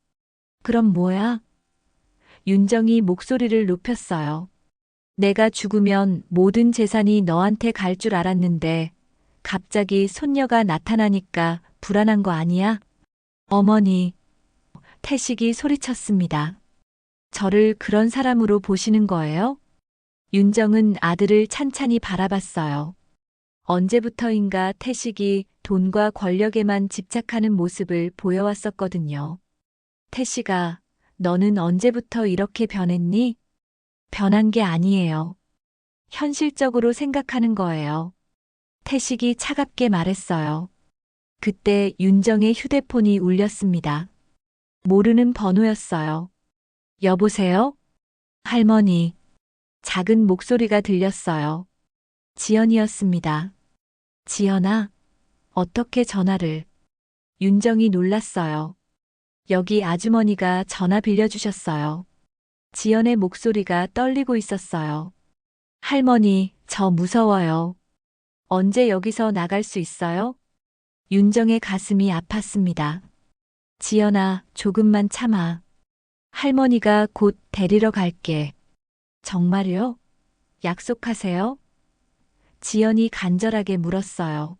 그럼 뭐야? 윤정이 목소리를 높였어요. 내가 죽으면 모든 재산이 너한테 갈 줄 알았는데 갑자기 손녀가 나타나니까 불안한 거 아니야? 어머니, 태식이 소리쳤습니다. 저를 그런 사람으로 보시는 거예요? 윤정은 아들을 찬찬히 바라봤어요. 언제부터인가 태식이 돈과 권력에만 집착하는 모습을 보여왔었거든요. 태식아, 너는 언제부터 이렇게 변했니? 변한 게 아니에요. 현실적으로 생각하는 거예요. 태식이 차갑게 말했어요. 그때 윤정의 휴대폰이 울렸습니다. 모르는 번호였어요. 여보세요? 할머니. 작은 목소리가 들렸어요. 지연이었습니다. 지연아, 어떻게 전화를? 윤정이 놀랐어요. 여기 아주머니가 전화 빌려주셨어요. 지연의 목소리가 떨리고 있었어요. 할머니, 저 무서워요. 언제 여기서 나갈 수 있어요? 윤정의 가슴이 아팠습니다. 지연아, 조금만 참아. 할머니가 곧 데리러 갈게. 정말요? 약속하세요? 지연이 간절하게 물었어요.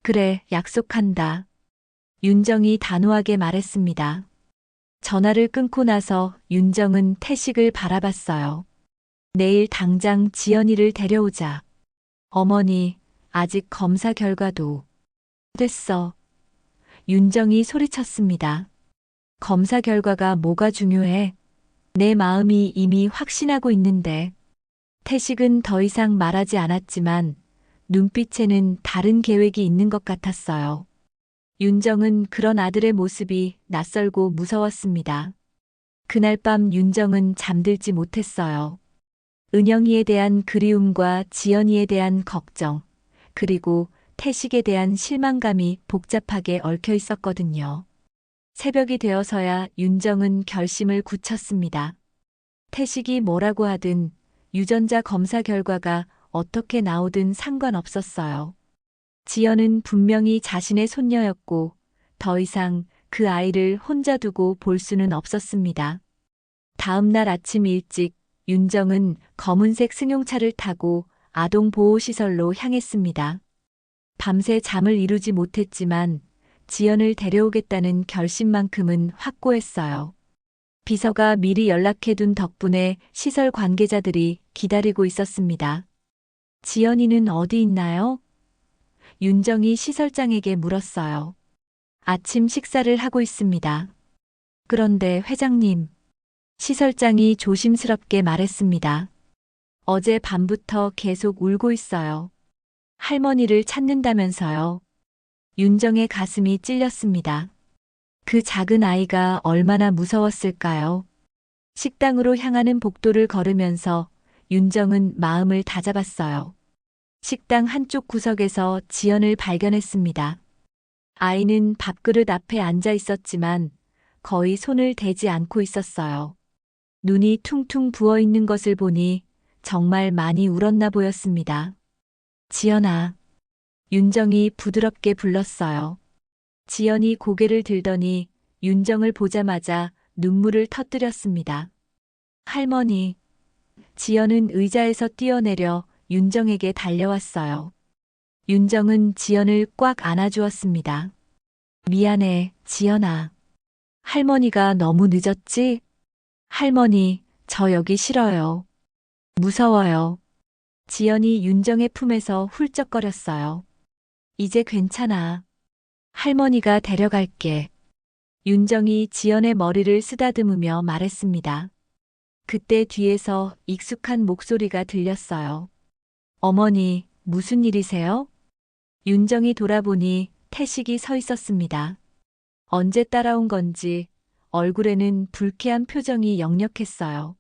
그래, 약속한다. 윤정이 단호하게 말했습니다. 전화를 끊고 나서 윤정은 태식을 바라봤어요. 내일 당장 지연이를 데려오자. 어머니, 아직 검사 결과도 됐어. 윤정이 소리쳤습니다. 검사 결과가 뭐가 중요해? 내 마음이 이미 확신하고 있는데. 태식은 더 이상 말하지 않았지만 눈빛에는 다른 계획이 있는 것 같았어요. 윤정은 그런 아들의 모습이 낯설고 무서웠습니다. 그날 밤 윤정은 잠들지 못했어요. 은영이에 대한 그리움과 지연이에 대한 걱정, 그리고 태식에 대한 실망감이 복잡하게 얽혀 있었거든요. 새벽이 되어서야 윤정은 결심을 굳혔습니다. 태식이 뭐라고 하든 유전자 검사 결과가 어떻게 나오든 상관없었어요. 지연은 분명히 자신의 손녀였고 더 이상 그 아이를 혼자 두고 볼 수는 없었습니다. 다음 날 아침 일찍 윤정은 검은색 승용차를 타고 아동보호시설로 향했습니다. 밤새 잠을 이루지 못했지만 지연을 데려오겠다는 결심만큼은 확고했어요. 비서가 미리 연락해둔 덕분에 시설 관계자들이 기다리고 있었습니다. 지연이는 어디 있나요? 윤정이 시설장에게 물었어요. 아침 식사를 하고 있습니다. 그런데 회장님, 시설장이 조심스럽게 말했습니다. 어제 밤부터 계속 울고 있어요. 할머니를 찾는다면서요. 윤정의 가슴이 찔렸습니다. 그 작은 아이가 얼마나 무서웠을까요? 식당으로 향하는 복도를 걸으면서 윤정은 마음을 다잡았어요. 식당 한쪽 구석에서 지연을 발견했습니다. 아이는 밥그릇 앞에 앉아 있었지만 거의 손을 대지 않고 있었어요. 눈이 퉁퉁 부어 있는 것을 보니 정말 많이 울었나 보였습니다. 지연아. 윤정이 부드럽게 불렀어요. 지연이 고개를 들더니 윤정을 보자마자 눈물을 터뜨렸습니다. 할머니. 지연은 의자에서 뛰어내려 윤정에게 달려왔어요. 윤정은 지연을 꽉 안아주었습니다. 미안해, 지연아. 할머니가 너무 늦었지? 할머니, 저 여기 싫어요. 무서워요. 지연이 윤정의 품에서 훌쩍거렸어요. 이제 괜찮아. 할머니가 데려갈게. 윤정이 지연의 머리를 쓰다듬으며 말했습니다. 그때 뒤에서 익숙한 목소리가 들렸어요. 어머니, 무슨 일이세요? 윤정이 돌아보니 태식이 서 있었습니다. 언제 따라온 건지 얼굴에는 불쾌한 표정이 역력했어요.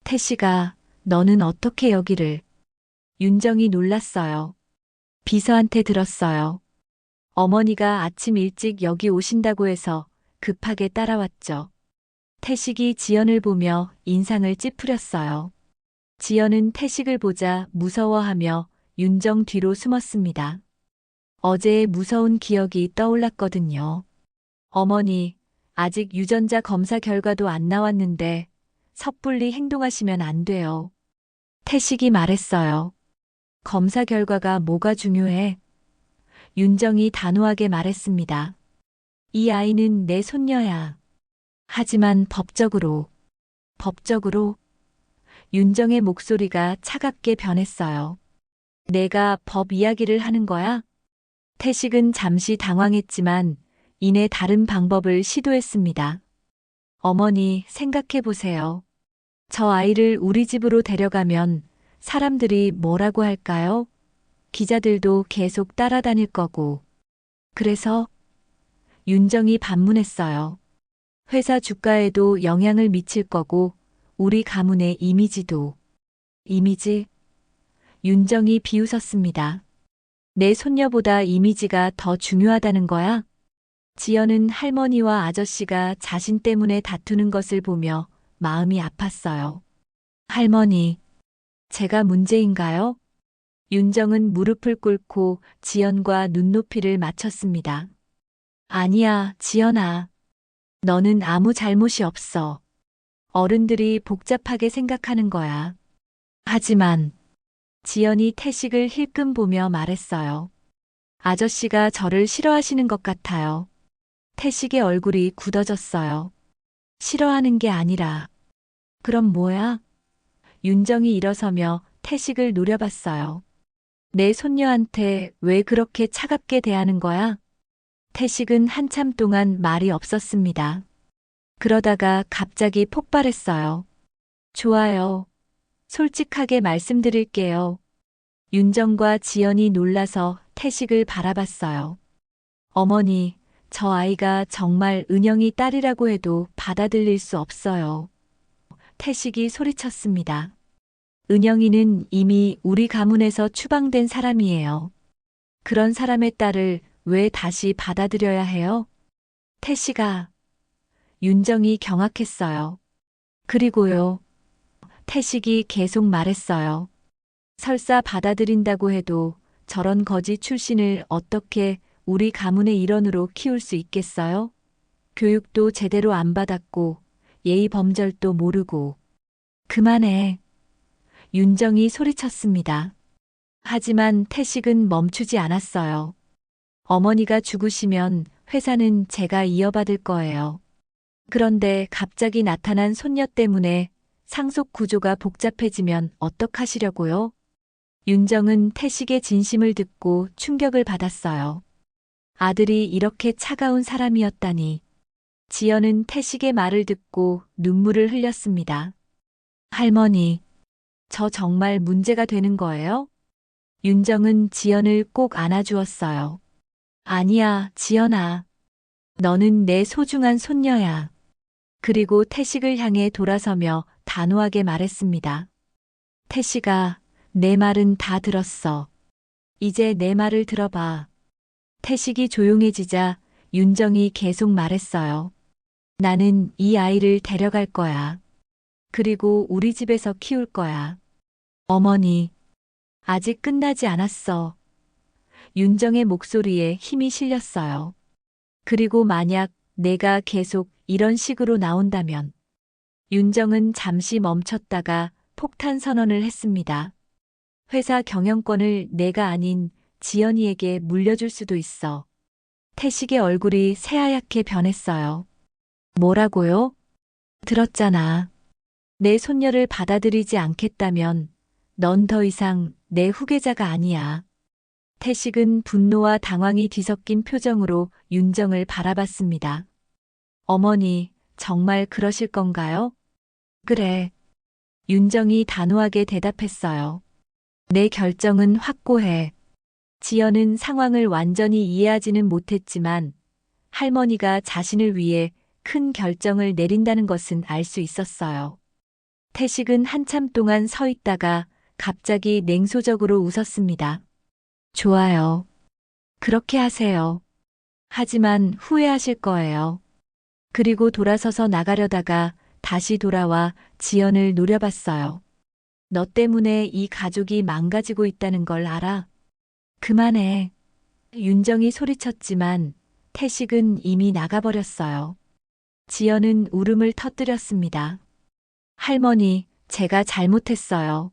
태식아, 너는 어떻게 여기를? 윤정이 놀랐어요. 비서한테 들었어요. 어머니가 아침 일찍 여기 오신다고 해서 급하게 따라왔죠. 태식이 지연을 보며 인상을 찌푸렸어요. 지연은 태식을 보자 무서워하며 윤정 뒤로 숨었습니다. 어제의 무서운 기억이 떠올랐거든요. 어머니, 아직 유전자 검사 결과도 안 나왔는데 섣불리 행동하시면 안 돼요. 태식이 말했어요. 검사 결과가 뭐가 중요해? 윤정이 단호하게 말했습니다. 이 아이는 내 손녀야. 하지만 법적으로, 윤정의 목소리가 차갑게 변했어요. 내가 법 이야기를 하는 거야? 태식은 잠시 당황했지만 이내 다른 방법을 시도했습니다. 어머니, 생각해 보세요. 저 아이를 우리 집으로 데려가면 사람들이 뭐라고 할까요? 기자들도 계속 따라다닐 거고. 그래서 윤정이 반문했어요. 회사 주가에도 영향을 미칠 거고 우리 가문의 이미지도. 이미지? 윤정이 비웃었습니다. 내 손녀보다 이미지가 더 중요하다는 거야? 지연은 할머니와 아저씨가 자신 때문에 다투는 것을 보며 마음이 아팠어요. 할머니, 제가 문제인가요? 윤정은 무릎을 꿇고 지연과 눈높이를 맞췄습니다. 아니야, 지연아. 너는 아무 잘못이 없어. 어른들이 복잡하게 생각하는 거야. 하지만 지연이 태식을 힐끔 보며 말했어요. 아저씨가 저를 싫어하시는 것 같아요. 태식의 얼굴이 굳어졌어요. 싫어하는 게 아니라. 그럼 뭐야? 윤정이 일어서며 태식을 노려봤어요. 내 손녀한테 왜 그렇게 차갑게 대하는 거야? 태식은 한참 동안 말이 없었습니다. 그러다가 갑자기 폭발했어요. 좋아요. 솔직하게 말씀드릴게요. 윤정과 지연이 놀라서 태식을 바라봤어요. 어머니, 저 아이가 정말 은영이 딸이라고 해도 받아들일 수 없어요. 태식이 소리쳤습니다. 은영이는 이미 우리 가문에서 추방된 사람이에요. 그런 사람의 딸을 왜 다시 받아들여야 해요? 태식아. 윤정이 경악했어요. 그리고요. 태식이 계속 말했어요. 설사 받아들인다고 해도 저런 거지 출신을 어떻게 우리 가문의 일원으로 키울 수 있겠어요? 교육도 제대로 안 받았고 예의 범절도 모르고. 그만해. 윤정이 소리쳤습니다. 하지만 태식은 멈추지 않았어요. 어머니가 죽으시면 회사는 제가 이어받을 거예요. 그런데 갑자기 나타난 손녀 때문에 상속 구조가 복잡해지면 어떡하시려고요? 윤정은 태식의 진심을 듣고 충격을 받았어요. 아들이 이렇게 차가운 사람이었다니. 지연은 태식의 말을 듣고 눈물을 흘렸습니다. 할머니, 저 정말 문제가 되는 거예요? 윤정은 지연을 꼭 안아주었어요. 아니야, 지연아. 너는 내 소중한 손녀야. 그리고 태식을 향해 돌아서며 단호하게 말했습니다. 태식아, 내 말은 다 들었어. 이제 내 말을 들어봐. 태식이 조용해지자 윤정이 계속 말했어요. 나는 이 아이를 데려갈 거야. 그리고 우리 집에서 키울 거야. 어머니, 아직 끝나지 않았어. 윤정의 목소리에 힘이 실렸어요. 그리고 만약 내가 계속 이런 식으로 나온다면. 윤정은 잠시 멈췄다가 폭탄 선언을 했습니다. 회사 경영권을 내가 아닌 지연이에게 물려줄 수도 있어. 태식의 얼굴이 새하얗게 변했어요. 뭐라고요? 들었잖아. 내 손녀를 받아들이지 않겠다면 넌 더 이상 내 후계자가 아니야. 태식은 분노와 당황이 뒤섞인 표정으로 윤정을 바라봤습니다. 어머니, 정말 그러실 건가요? 그래. 윤정이 단호하게 대답했어요. 내 결정은 확고해. 지연은 상황을 완전히 이해하지는 못했지만 할머니가 자신을 위해 큰 결정을 내린다는 것은 알 수 있었어요. 태식은 한참 동안 서 있다가 갑자기 냉소적으로 웃었습니다. 좋아요. 그렇게 하세요. 하지만 후회하실 거예요. 그리고 돌아서서 나가려다가 다시 돌아와 지연을 노려봤어요. 너 때문에 이 가족이 망가지고 있다는 걸 알아? 그만해. 윤정이 소리쳤지만 태식은 이미 나가버렸어요. 지연은 울음을 터뜨렸습니다. 할머니, 제가 잘못했어요.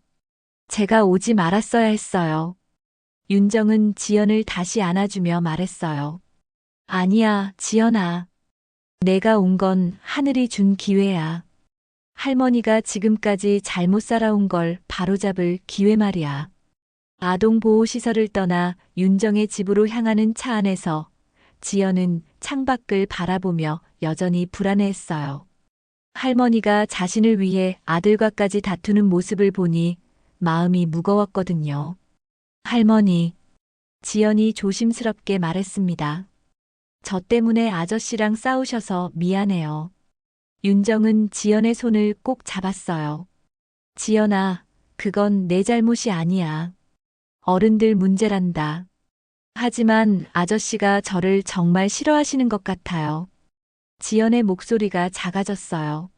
제가 오지 말았어야 했어요. 윤정은 지연을 다시 안아주며 말했어요. 아니야, 지연아. 내가 온 건 하늘이 준 기회야. 할머니가 지금까지 잘못 살아온 걸 바로잡을 기회 말이야. 아동보호시설을 떠나 윤정의 집으로 향하는 차 안에서 지연은 창밖을 바라보며 여전히 불안해했어요. 할머니가 자신을 위해 아들과까지 다투는 모습을 보니 마음이 무거웠거든요. 할머니, 지연이 조심스럽게 말했습니다. 저 때문에 아저씨랑 싸우셔서 미안해요. 윤정은 지연의 손을 꼭 잡았어요. 지연아, 그건 내 잘못이 아니야. 어른들 문제란다. 하지만 아저씨가 저를 정말 싫어하시는 것 같아요. 지연의 목소리가 작아졌어요.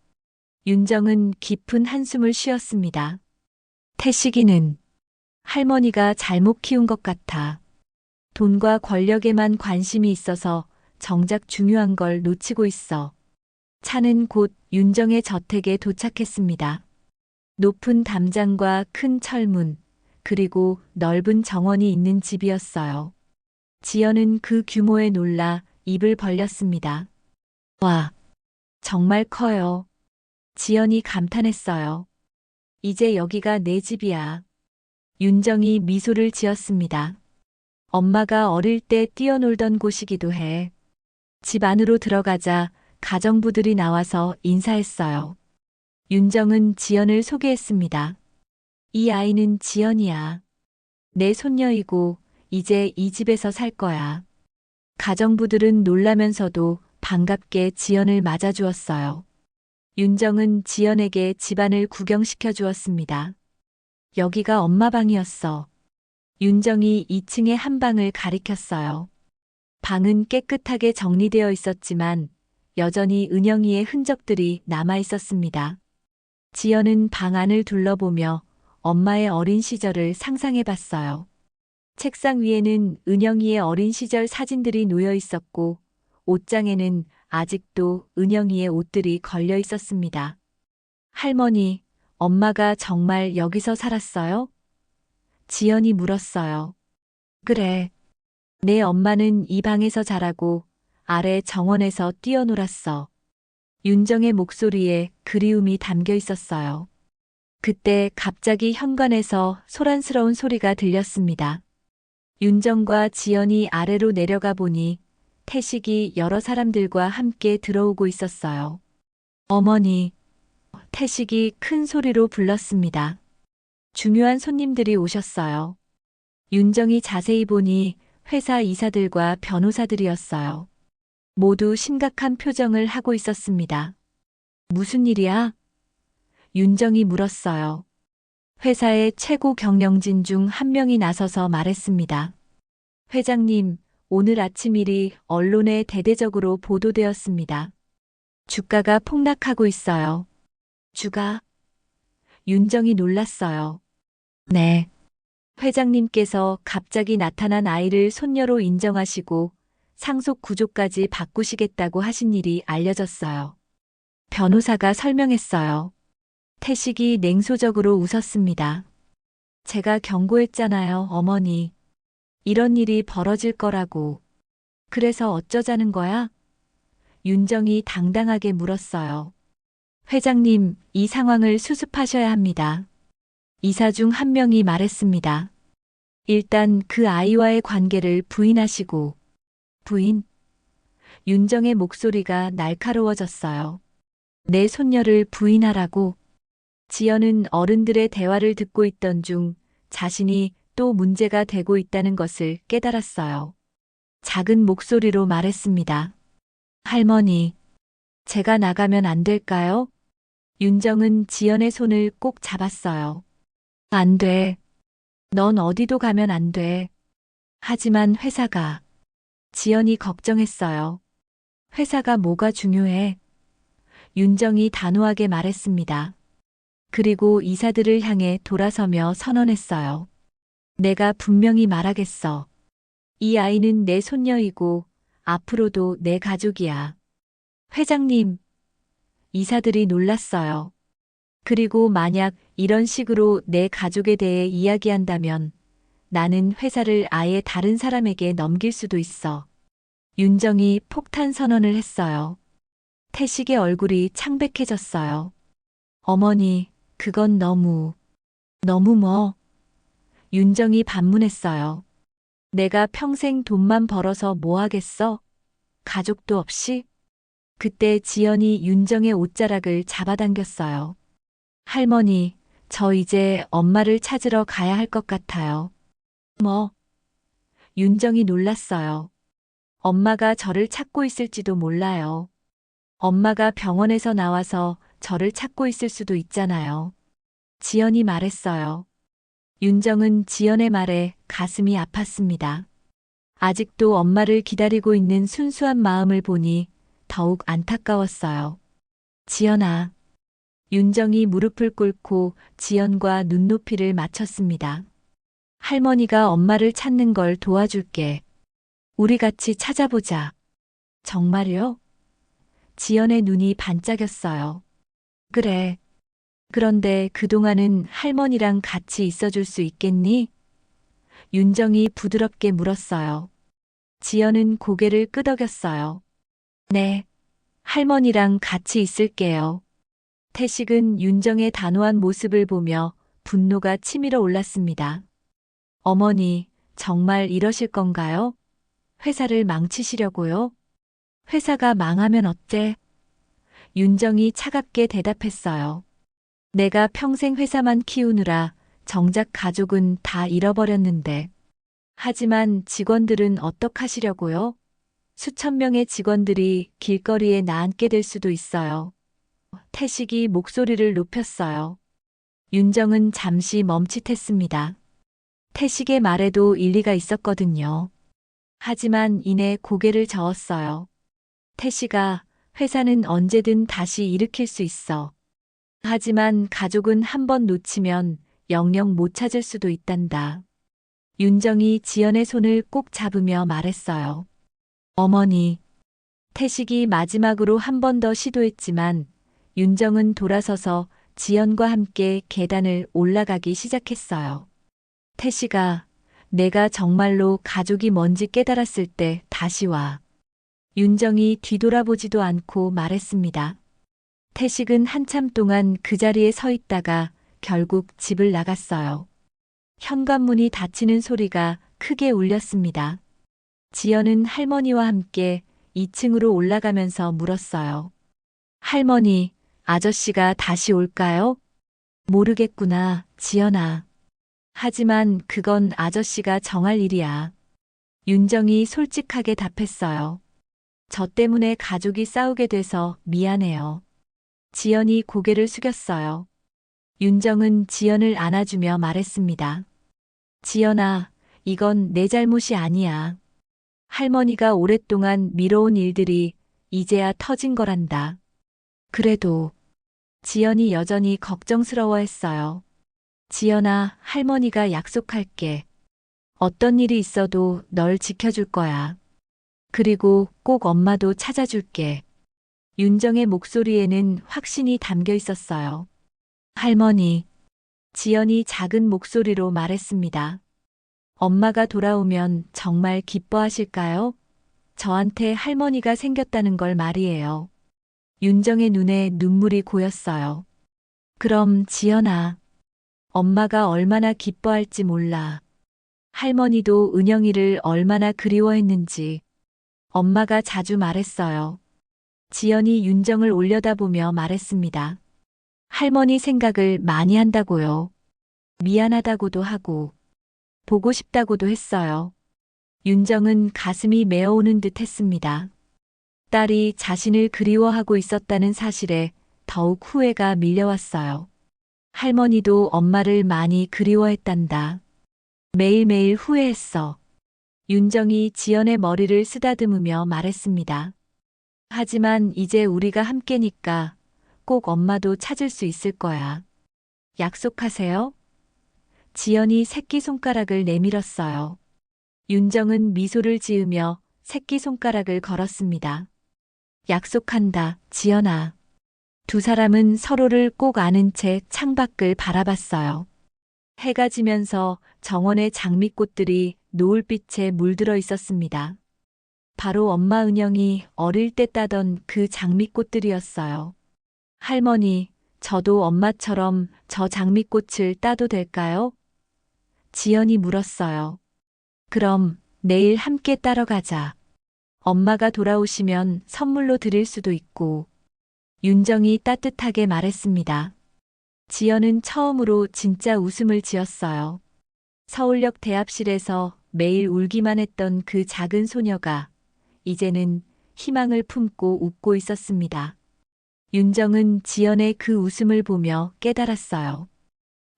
윤정은 깊은 한숨을 쉬었습니다. 태식이는 할머니가 잘못 키운 것 같아. 돈과 권력에만 관심이 있어서 정작 중요한 걸 놓치고 있어. 차는 곧 윤정의 저택에 도착했습니다. 높은 담장과 큰 철문, 그리고 넓은 정원이 있는 집이었어요. 지연은 그 규모에 놀라 입을 벌렸습니다. 와, 정말 커요. 지연이 감탄했어요. 이제 여기가 내 집이야. 윤정이 미소를 지었습니다. 엄마가 어릴 때 뛰어놀던 곳이기도 해. 집 안으로 들어가자 가정부들이 나와서 인사했어요. 윤정은 지연을 소개했습니다. 이 아이는 지연이야. 내 손녀이고 이제 이 집에서 살 거야. 가정부들은 놀라면서도 반갑게 지연을 맞아주었어요. 윤정은 지연에게 집안을 구경시켜 주었습니다. 여기가 엄마 방이었어. 윤정이 2층의 한 방을 가리켰어요. 방은 깨끗하게 정리되어 있었지만 여전히 은영이의 흔적들이 남아 있었습니다. 지연은 방 안을 둘러보며 엄마의 어린 시절을 상상해 봤어요. 책상 위에는 은영이의 어린 시절 사진들이 놓여 있었고 옷장에는 아직도 은영이의 옷들이 걸려 있었습니다. 할머니, 엄마가 정말 여기서 살았어요? 지연이 물었어요. 그래. 내 엄마는 이 방에서 자라고 아래 정원에서 뛰어놀았어. 윤정의 목소리에 그리움이 담겨 있었어요. 그때 갑자기 현관에서 소란스러운 소리가 들렸습니다. 윤정과 지연이 아래로 내려가 보니 태식이 여러 사람들과 함께 들어오고 있었어요. 어머니, 태식이 큰 소리로 불렀습니다. 중요한 손님들이 오셨어요. 윤정이 자세히 보니 회사 이사들과 변호사들이었어요. 모두 심각한 표정을 하고 있었습니다. 무슨 일이야? 윤정이 물었어요. 회사의 최고 경영진 중 한 명이 나서서 말했습니다. 회장님, 오늘 아침 일이 언론에 대대적으로 보도되었습니다. 주가가 폭락하고 있어요. 주가? 윤정이 놀랐어요. 네. 회장님께서 갑자기 나타난 아이를 손녀로 인정하시고 상속 구조까지 바꾸시겠다고 하신 일이 알려졌어요. 변호사가 설명했어요. 태식이 냉소적으로 웃었습니다. 제가 경고했잖아요, 어머니. 이런 일이 벌어질 거라고. 그래서 어쩌자는 거야? 윤정이 당당하게 물었어요. 회장님, 이 상황을 수습하셔야 합니다. 이사 중 한 명이 말했습니다. 일단 그 아이와의 관계를 부인하시고. 부인? 윤정의 목소리가 날카로워졌어요. 내 손녀를 부인하라고. 지연은 어른들의 대화를 듣고 있던 중 자신이 또 문제가 되고 있다는 것을 깨달았어요. 작은 목소리로 말했습니다. 할머니, 제가 나가면 안 될까요? 윤정은 지연의 손을 꼭 잡았어요. 안 돼. 넌 어디도 가면 안 돼. 하지만 회사가. 지연이 걱정했어요. 회사가 뭐가 중요해? 윤정이 단호하게 말했습니다. 그리고 이사들을 향해 돌아서며 선언했어요. 내가 분명히 말하겠어. 이 아이는 내 손녀이고 앞으로도 내 가족이야. 회장님, 이사들이 놀랐어요. 그리고 만약 이런 식으로 내 가족에 대해 이야기한다면 나는 회사를 아예 다른 사람에게 넘길 수도 있어. 윤정이 폭탄 선언을 했어요. 태식의 얼굴이 창백해졌어요. 어머니, 그건 너무 뭐? 윤정이 반문했어요. 내가 평생 돈만 벌어서 뭐 하겠어? 가족도 없이? 그때 지연이 윤정의 옷자락을 잡아당겼어요. 할머니, 저 이제 엄마를 찾으러 가야 할 것 같아요. 뭐? 윤정이 놀랐어요. 엄마가 저를 찾고 있을지도 몰라요. 엄마가 병원에서 나와서 저를 찾고 있을 수도 있잖아요. 지연이 말했어요. 윤정은 지연의 말에 가슴이 아팠습니다. 아직도 엄마를 기다리고 있는 순수한 마음을 보니 더욱 안타까웠어요. 지연아. 윤정이 무릎을 꿇고 지연과 눈높이를 맞췄습니다. 할머니가 엄마를 찾는 걸 도와줄게. 우리 같이 찾아보자. 정말요? 지연의 눈이 반짝였어요. 그래. 그런데 그동안은 할머니랑 같이 있어줄 수 있겠니? 윤정이 부드럽게 물었어요. 지연은 고개를 끄덕였어요. 네. 할머니랑 같이 있을게요. 태식은 윤정의 단호한 모습을 보며 분노가 치밀어 올랐습니다. 어머니, 정말 이러실 건가요? 회사를 망치시려고요? 회사가 망하면 어때? 윤정이 차갑게 대답했어요. 내가 평생 회사만 키우느라 정작 가족은 다 잃어버렸는데. 하지만 직원들은 어떡하시려고요? 수천 명의 직원들이 길거리에 나앉게 될 수도 있어요. 태식이 목소리를 높였어요. 윤정은 잠시 멈칫했습니다. 태식의 말에도 일리가 있었거든요. 하지만 이내 고개를 저었어요. 태식아, 회사는 언제든 다시 일으킬 수 있어. 하지만 가족은 한 번 놓치면 영영 못 찾을 수도 있단다. 윤정이 지연의 손을 꼭 잡으며 말했어요. 어머니. 태식이 마지막으로 한 번 더 시도했지만 윤정은 돌아서서 지연과 함께 계단을 올라가기 시작했어요. 태식아, 내가 정말로 가족이 뭔지 깨달았을 때 다시 와. 윤정이 뒤돌아보지도 않고 말했습니다. 태식은 한참 동안 그 자리에 서 있다가 결국 집을 나갔어요. 현관문이 닫히는 소리가 크게 울렸습니다. 지연은 할머니와 함께 2층으로 올라가면서 물었어요. 할머니, 아저씨가 다시 올까요? 모르겠구나, 지연아. 하지만 그건 아저씨가 정할 일이야. 윤정이 솔직하게 답했어요. 저 때문에 가족이 싸우게 돼서 미안해요. 지연이 고개를 숙였어요. 윤정은 지연을 안아주며 말했습니다. 지연아, 이건 내 잘못이 아니야. 할머니가 오랫동안 미뤄온 일들이 이제야 터진 거란다. 그래도 지연이 여전히 걱정스러워했어요. 지연아, 할머니가 약속할게. 어떤 일이 있어도 널 지켜줄 거야. 그리고 꼭 엄마도 찾아줄게. 윤정의 목소리에는 확신이 담겨 있었어요. 할머니. 지연이 작은 목소리로 말했습니다. 엄마가 돌아오면 정말 기뻐하실까요? 저한테 할머니가 생겼다는 걸 말이에요. 윤정의 눈에 눈물이 고였어요. 그럼 지연아. 엄마가 얼마나 기뻐할지 몰라. 할머니도 은영이를 얼마나 그리워했는지. 엄마가 자주 말했어요. 지연이 윤정을 올려다보며 말했습니다. 할머니 생각을 많이 한다고요. 미안하다고도 하고 보고 싶다고도 했어요. 윤정은 가슴이 메어오는 듯 했습니다. 딸이 자신을 그리워하고 있었다는 사실에 더욱 후회가 밀려왔어요. 할머니도 엄마를 많이 그리워했단다. 매일매일 후회했어. 윤정이 지연의 머리를 쓰다듬으며 말했습니다. 하지만 이제 우리가 함께니까 꼭 엄마도 찾을 수 있을 거야. 약속하세요? 지연이 새끼손가락을 내밀었어요. 윤정은 미소를 지으며 새끼손가락을 걸었습니다. 약속한다, 지연아. 두 사람은 서로를 꼭 안은 채 창밖을 바라봤어요. 해가 지면서 정원의 장미꽃들이 노을빛에 물들어 있었습니다. 바로 엄마 은영이 어릴 때 따던 그 장미꽃들이었어요. 할머니, 저도 엄마처럼 저 장미꽃을 따도 될까요? 지연이 물었어요. 그럼 내일 함께 따러 가자. 엄마가 돌아오시면 선물로 드릴 수도 있고. 윤정이 따뜻하게 말했습니다. 지연은 처음으로 진짜 웃음을 지었어요. 서울역 대합실에서 매일 울기만 했던 그 작은 소녀가 이제는 희망을 품고 웃고 있었습니다. 윤정은 지연의 그 웃음을 보며 깨달았어요.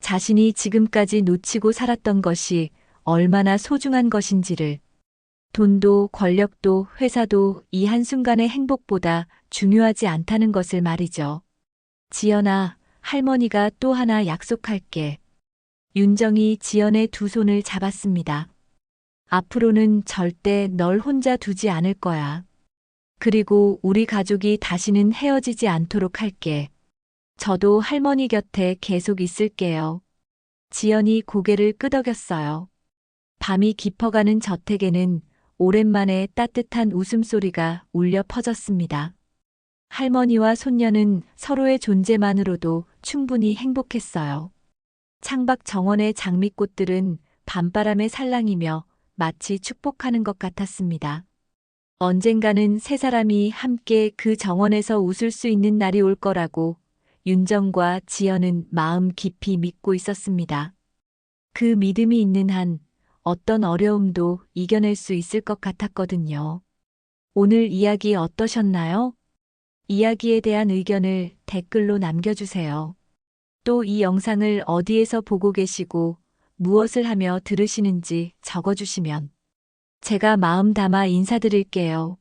자신이 지금까지 놓치고 살았던 것이 얼마나 소중한 것인지를. 돈도 권력도 회사도 이 한순간의 행복보다 중요하지 않다는 것을 말이죠. 지연아, 할머니가 또 하나 약속할게. 윤정이 지연의 두 손을 잡았습니다. 앞으로는 절대 널 혼자 두지 않을 거야. 그리고 우리 가족이 다시는 헤어지지 않도록 할게. 저도 할머니 곁에 계속 있을게요. 지연이 고개를 끄덕였어요. 밤이 깊어가는 저택에는 오랜만에 따뜻한 웃음소리가 울려 퍼졌습니다. 할머니와 손녀는 서로의 존재만으로도 충분히 행복했어요. 창밖 정원의 장미꽃들은 밤바람에 살랑이며 마치 축복하는 것 같았습니다. 언젠가는 세 사람이 함께 그 정원에서 웃을 수 있는 날이 올 거라고 윤정과 지연은 마음 깊이 믿고 있었습니다. 그 믿음이 있는 한 어떤 어려움도 이겨낼 수 있을 것 같았거든요. 오늘 이야기 어떠셨나요? 이야기에 대한 의견을 댓글로 남겨주세요. 또 이 영상을 어디에서 보고 계시고 무엇을 하며 들으시는지 적어주시면 제가 마음 담아 인사드릴게요.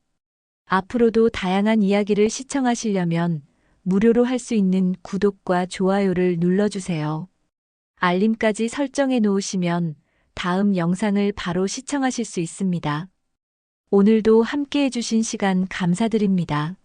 앞으로도 다양한 이야기를 시청하시려면 무료로 할 수 있는 구독과 좋아요를 눌러주세요. 알림까지 설정해 놓으시면 다음 영상을 바로 시청하실 수 있습니다. 오늘도 함께 해주신 시간 감사드립니다.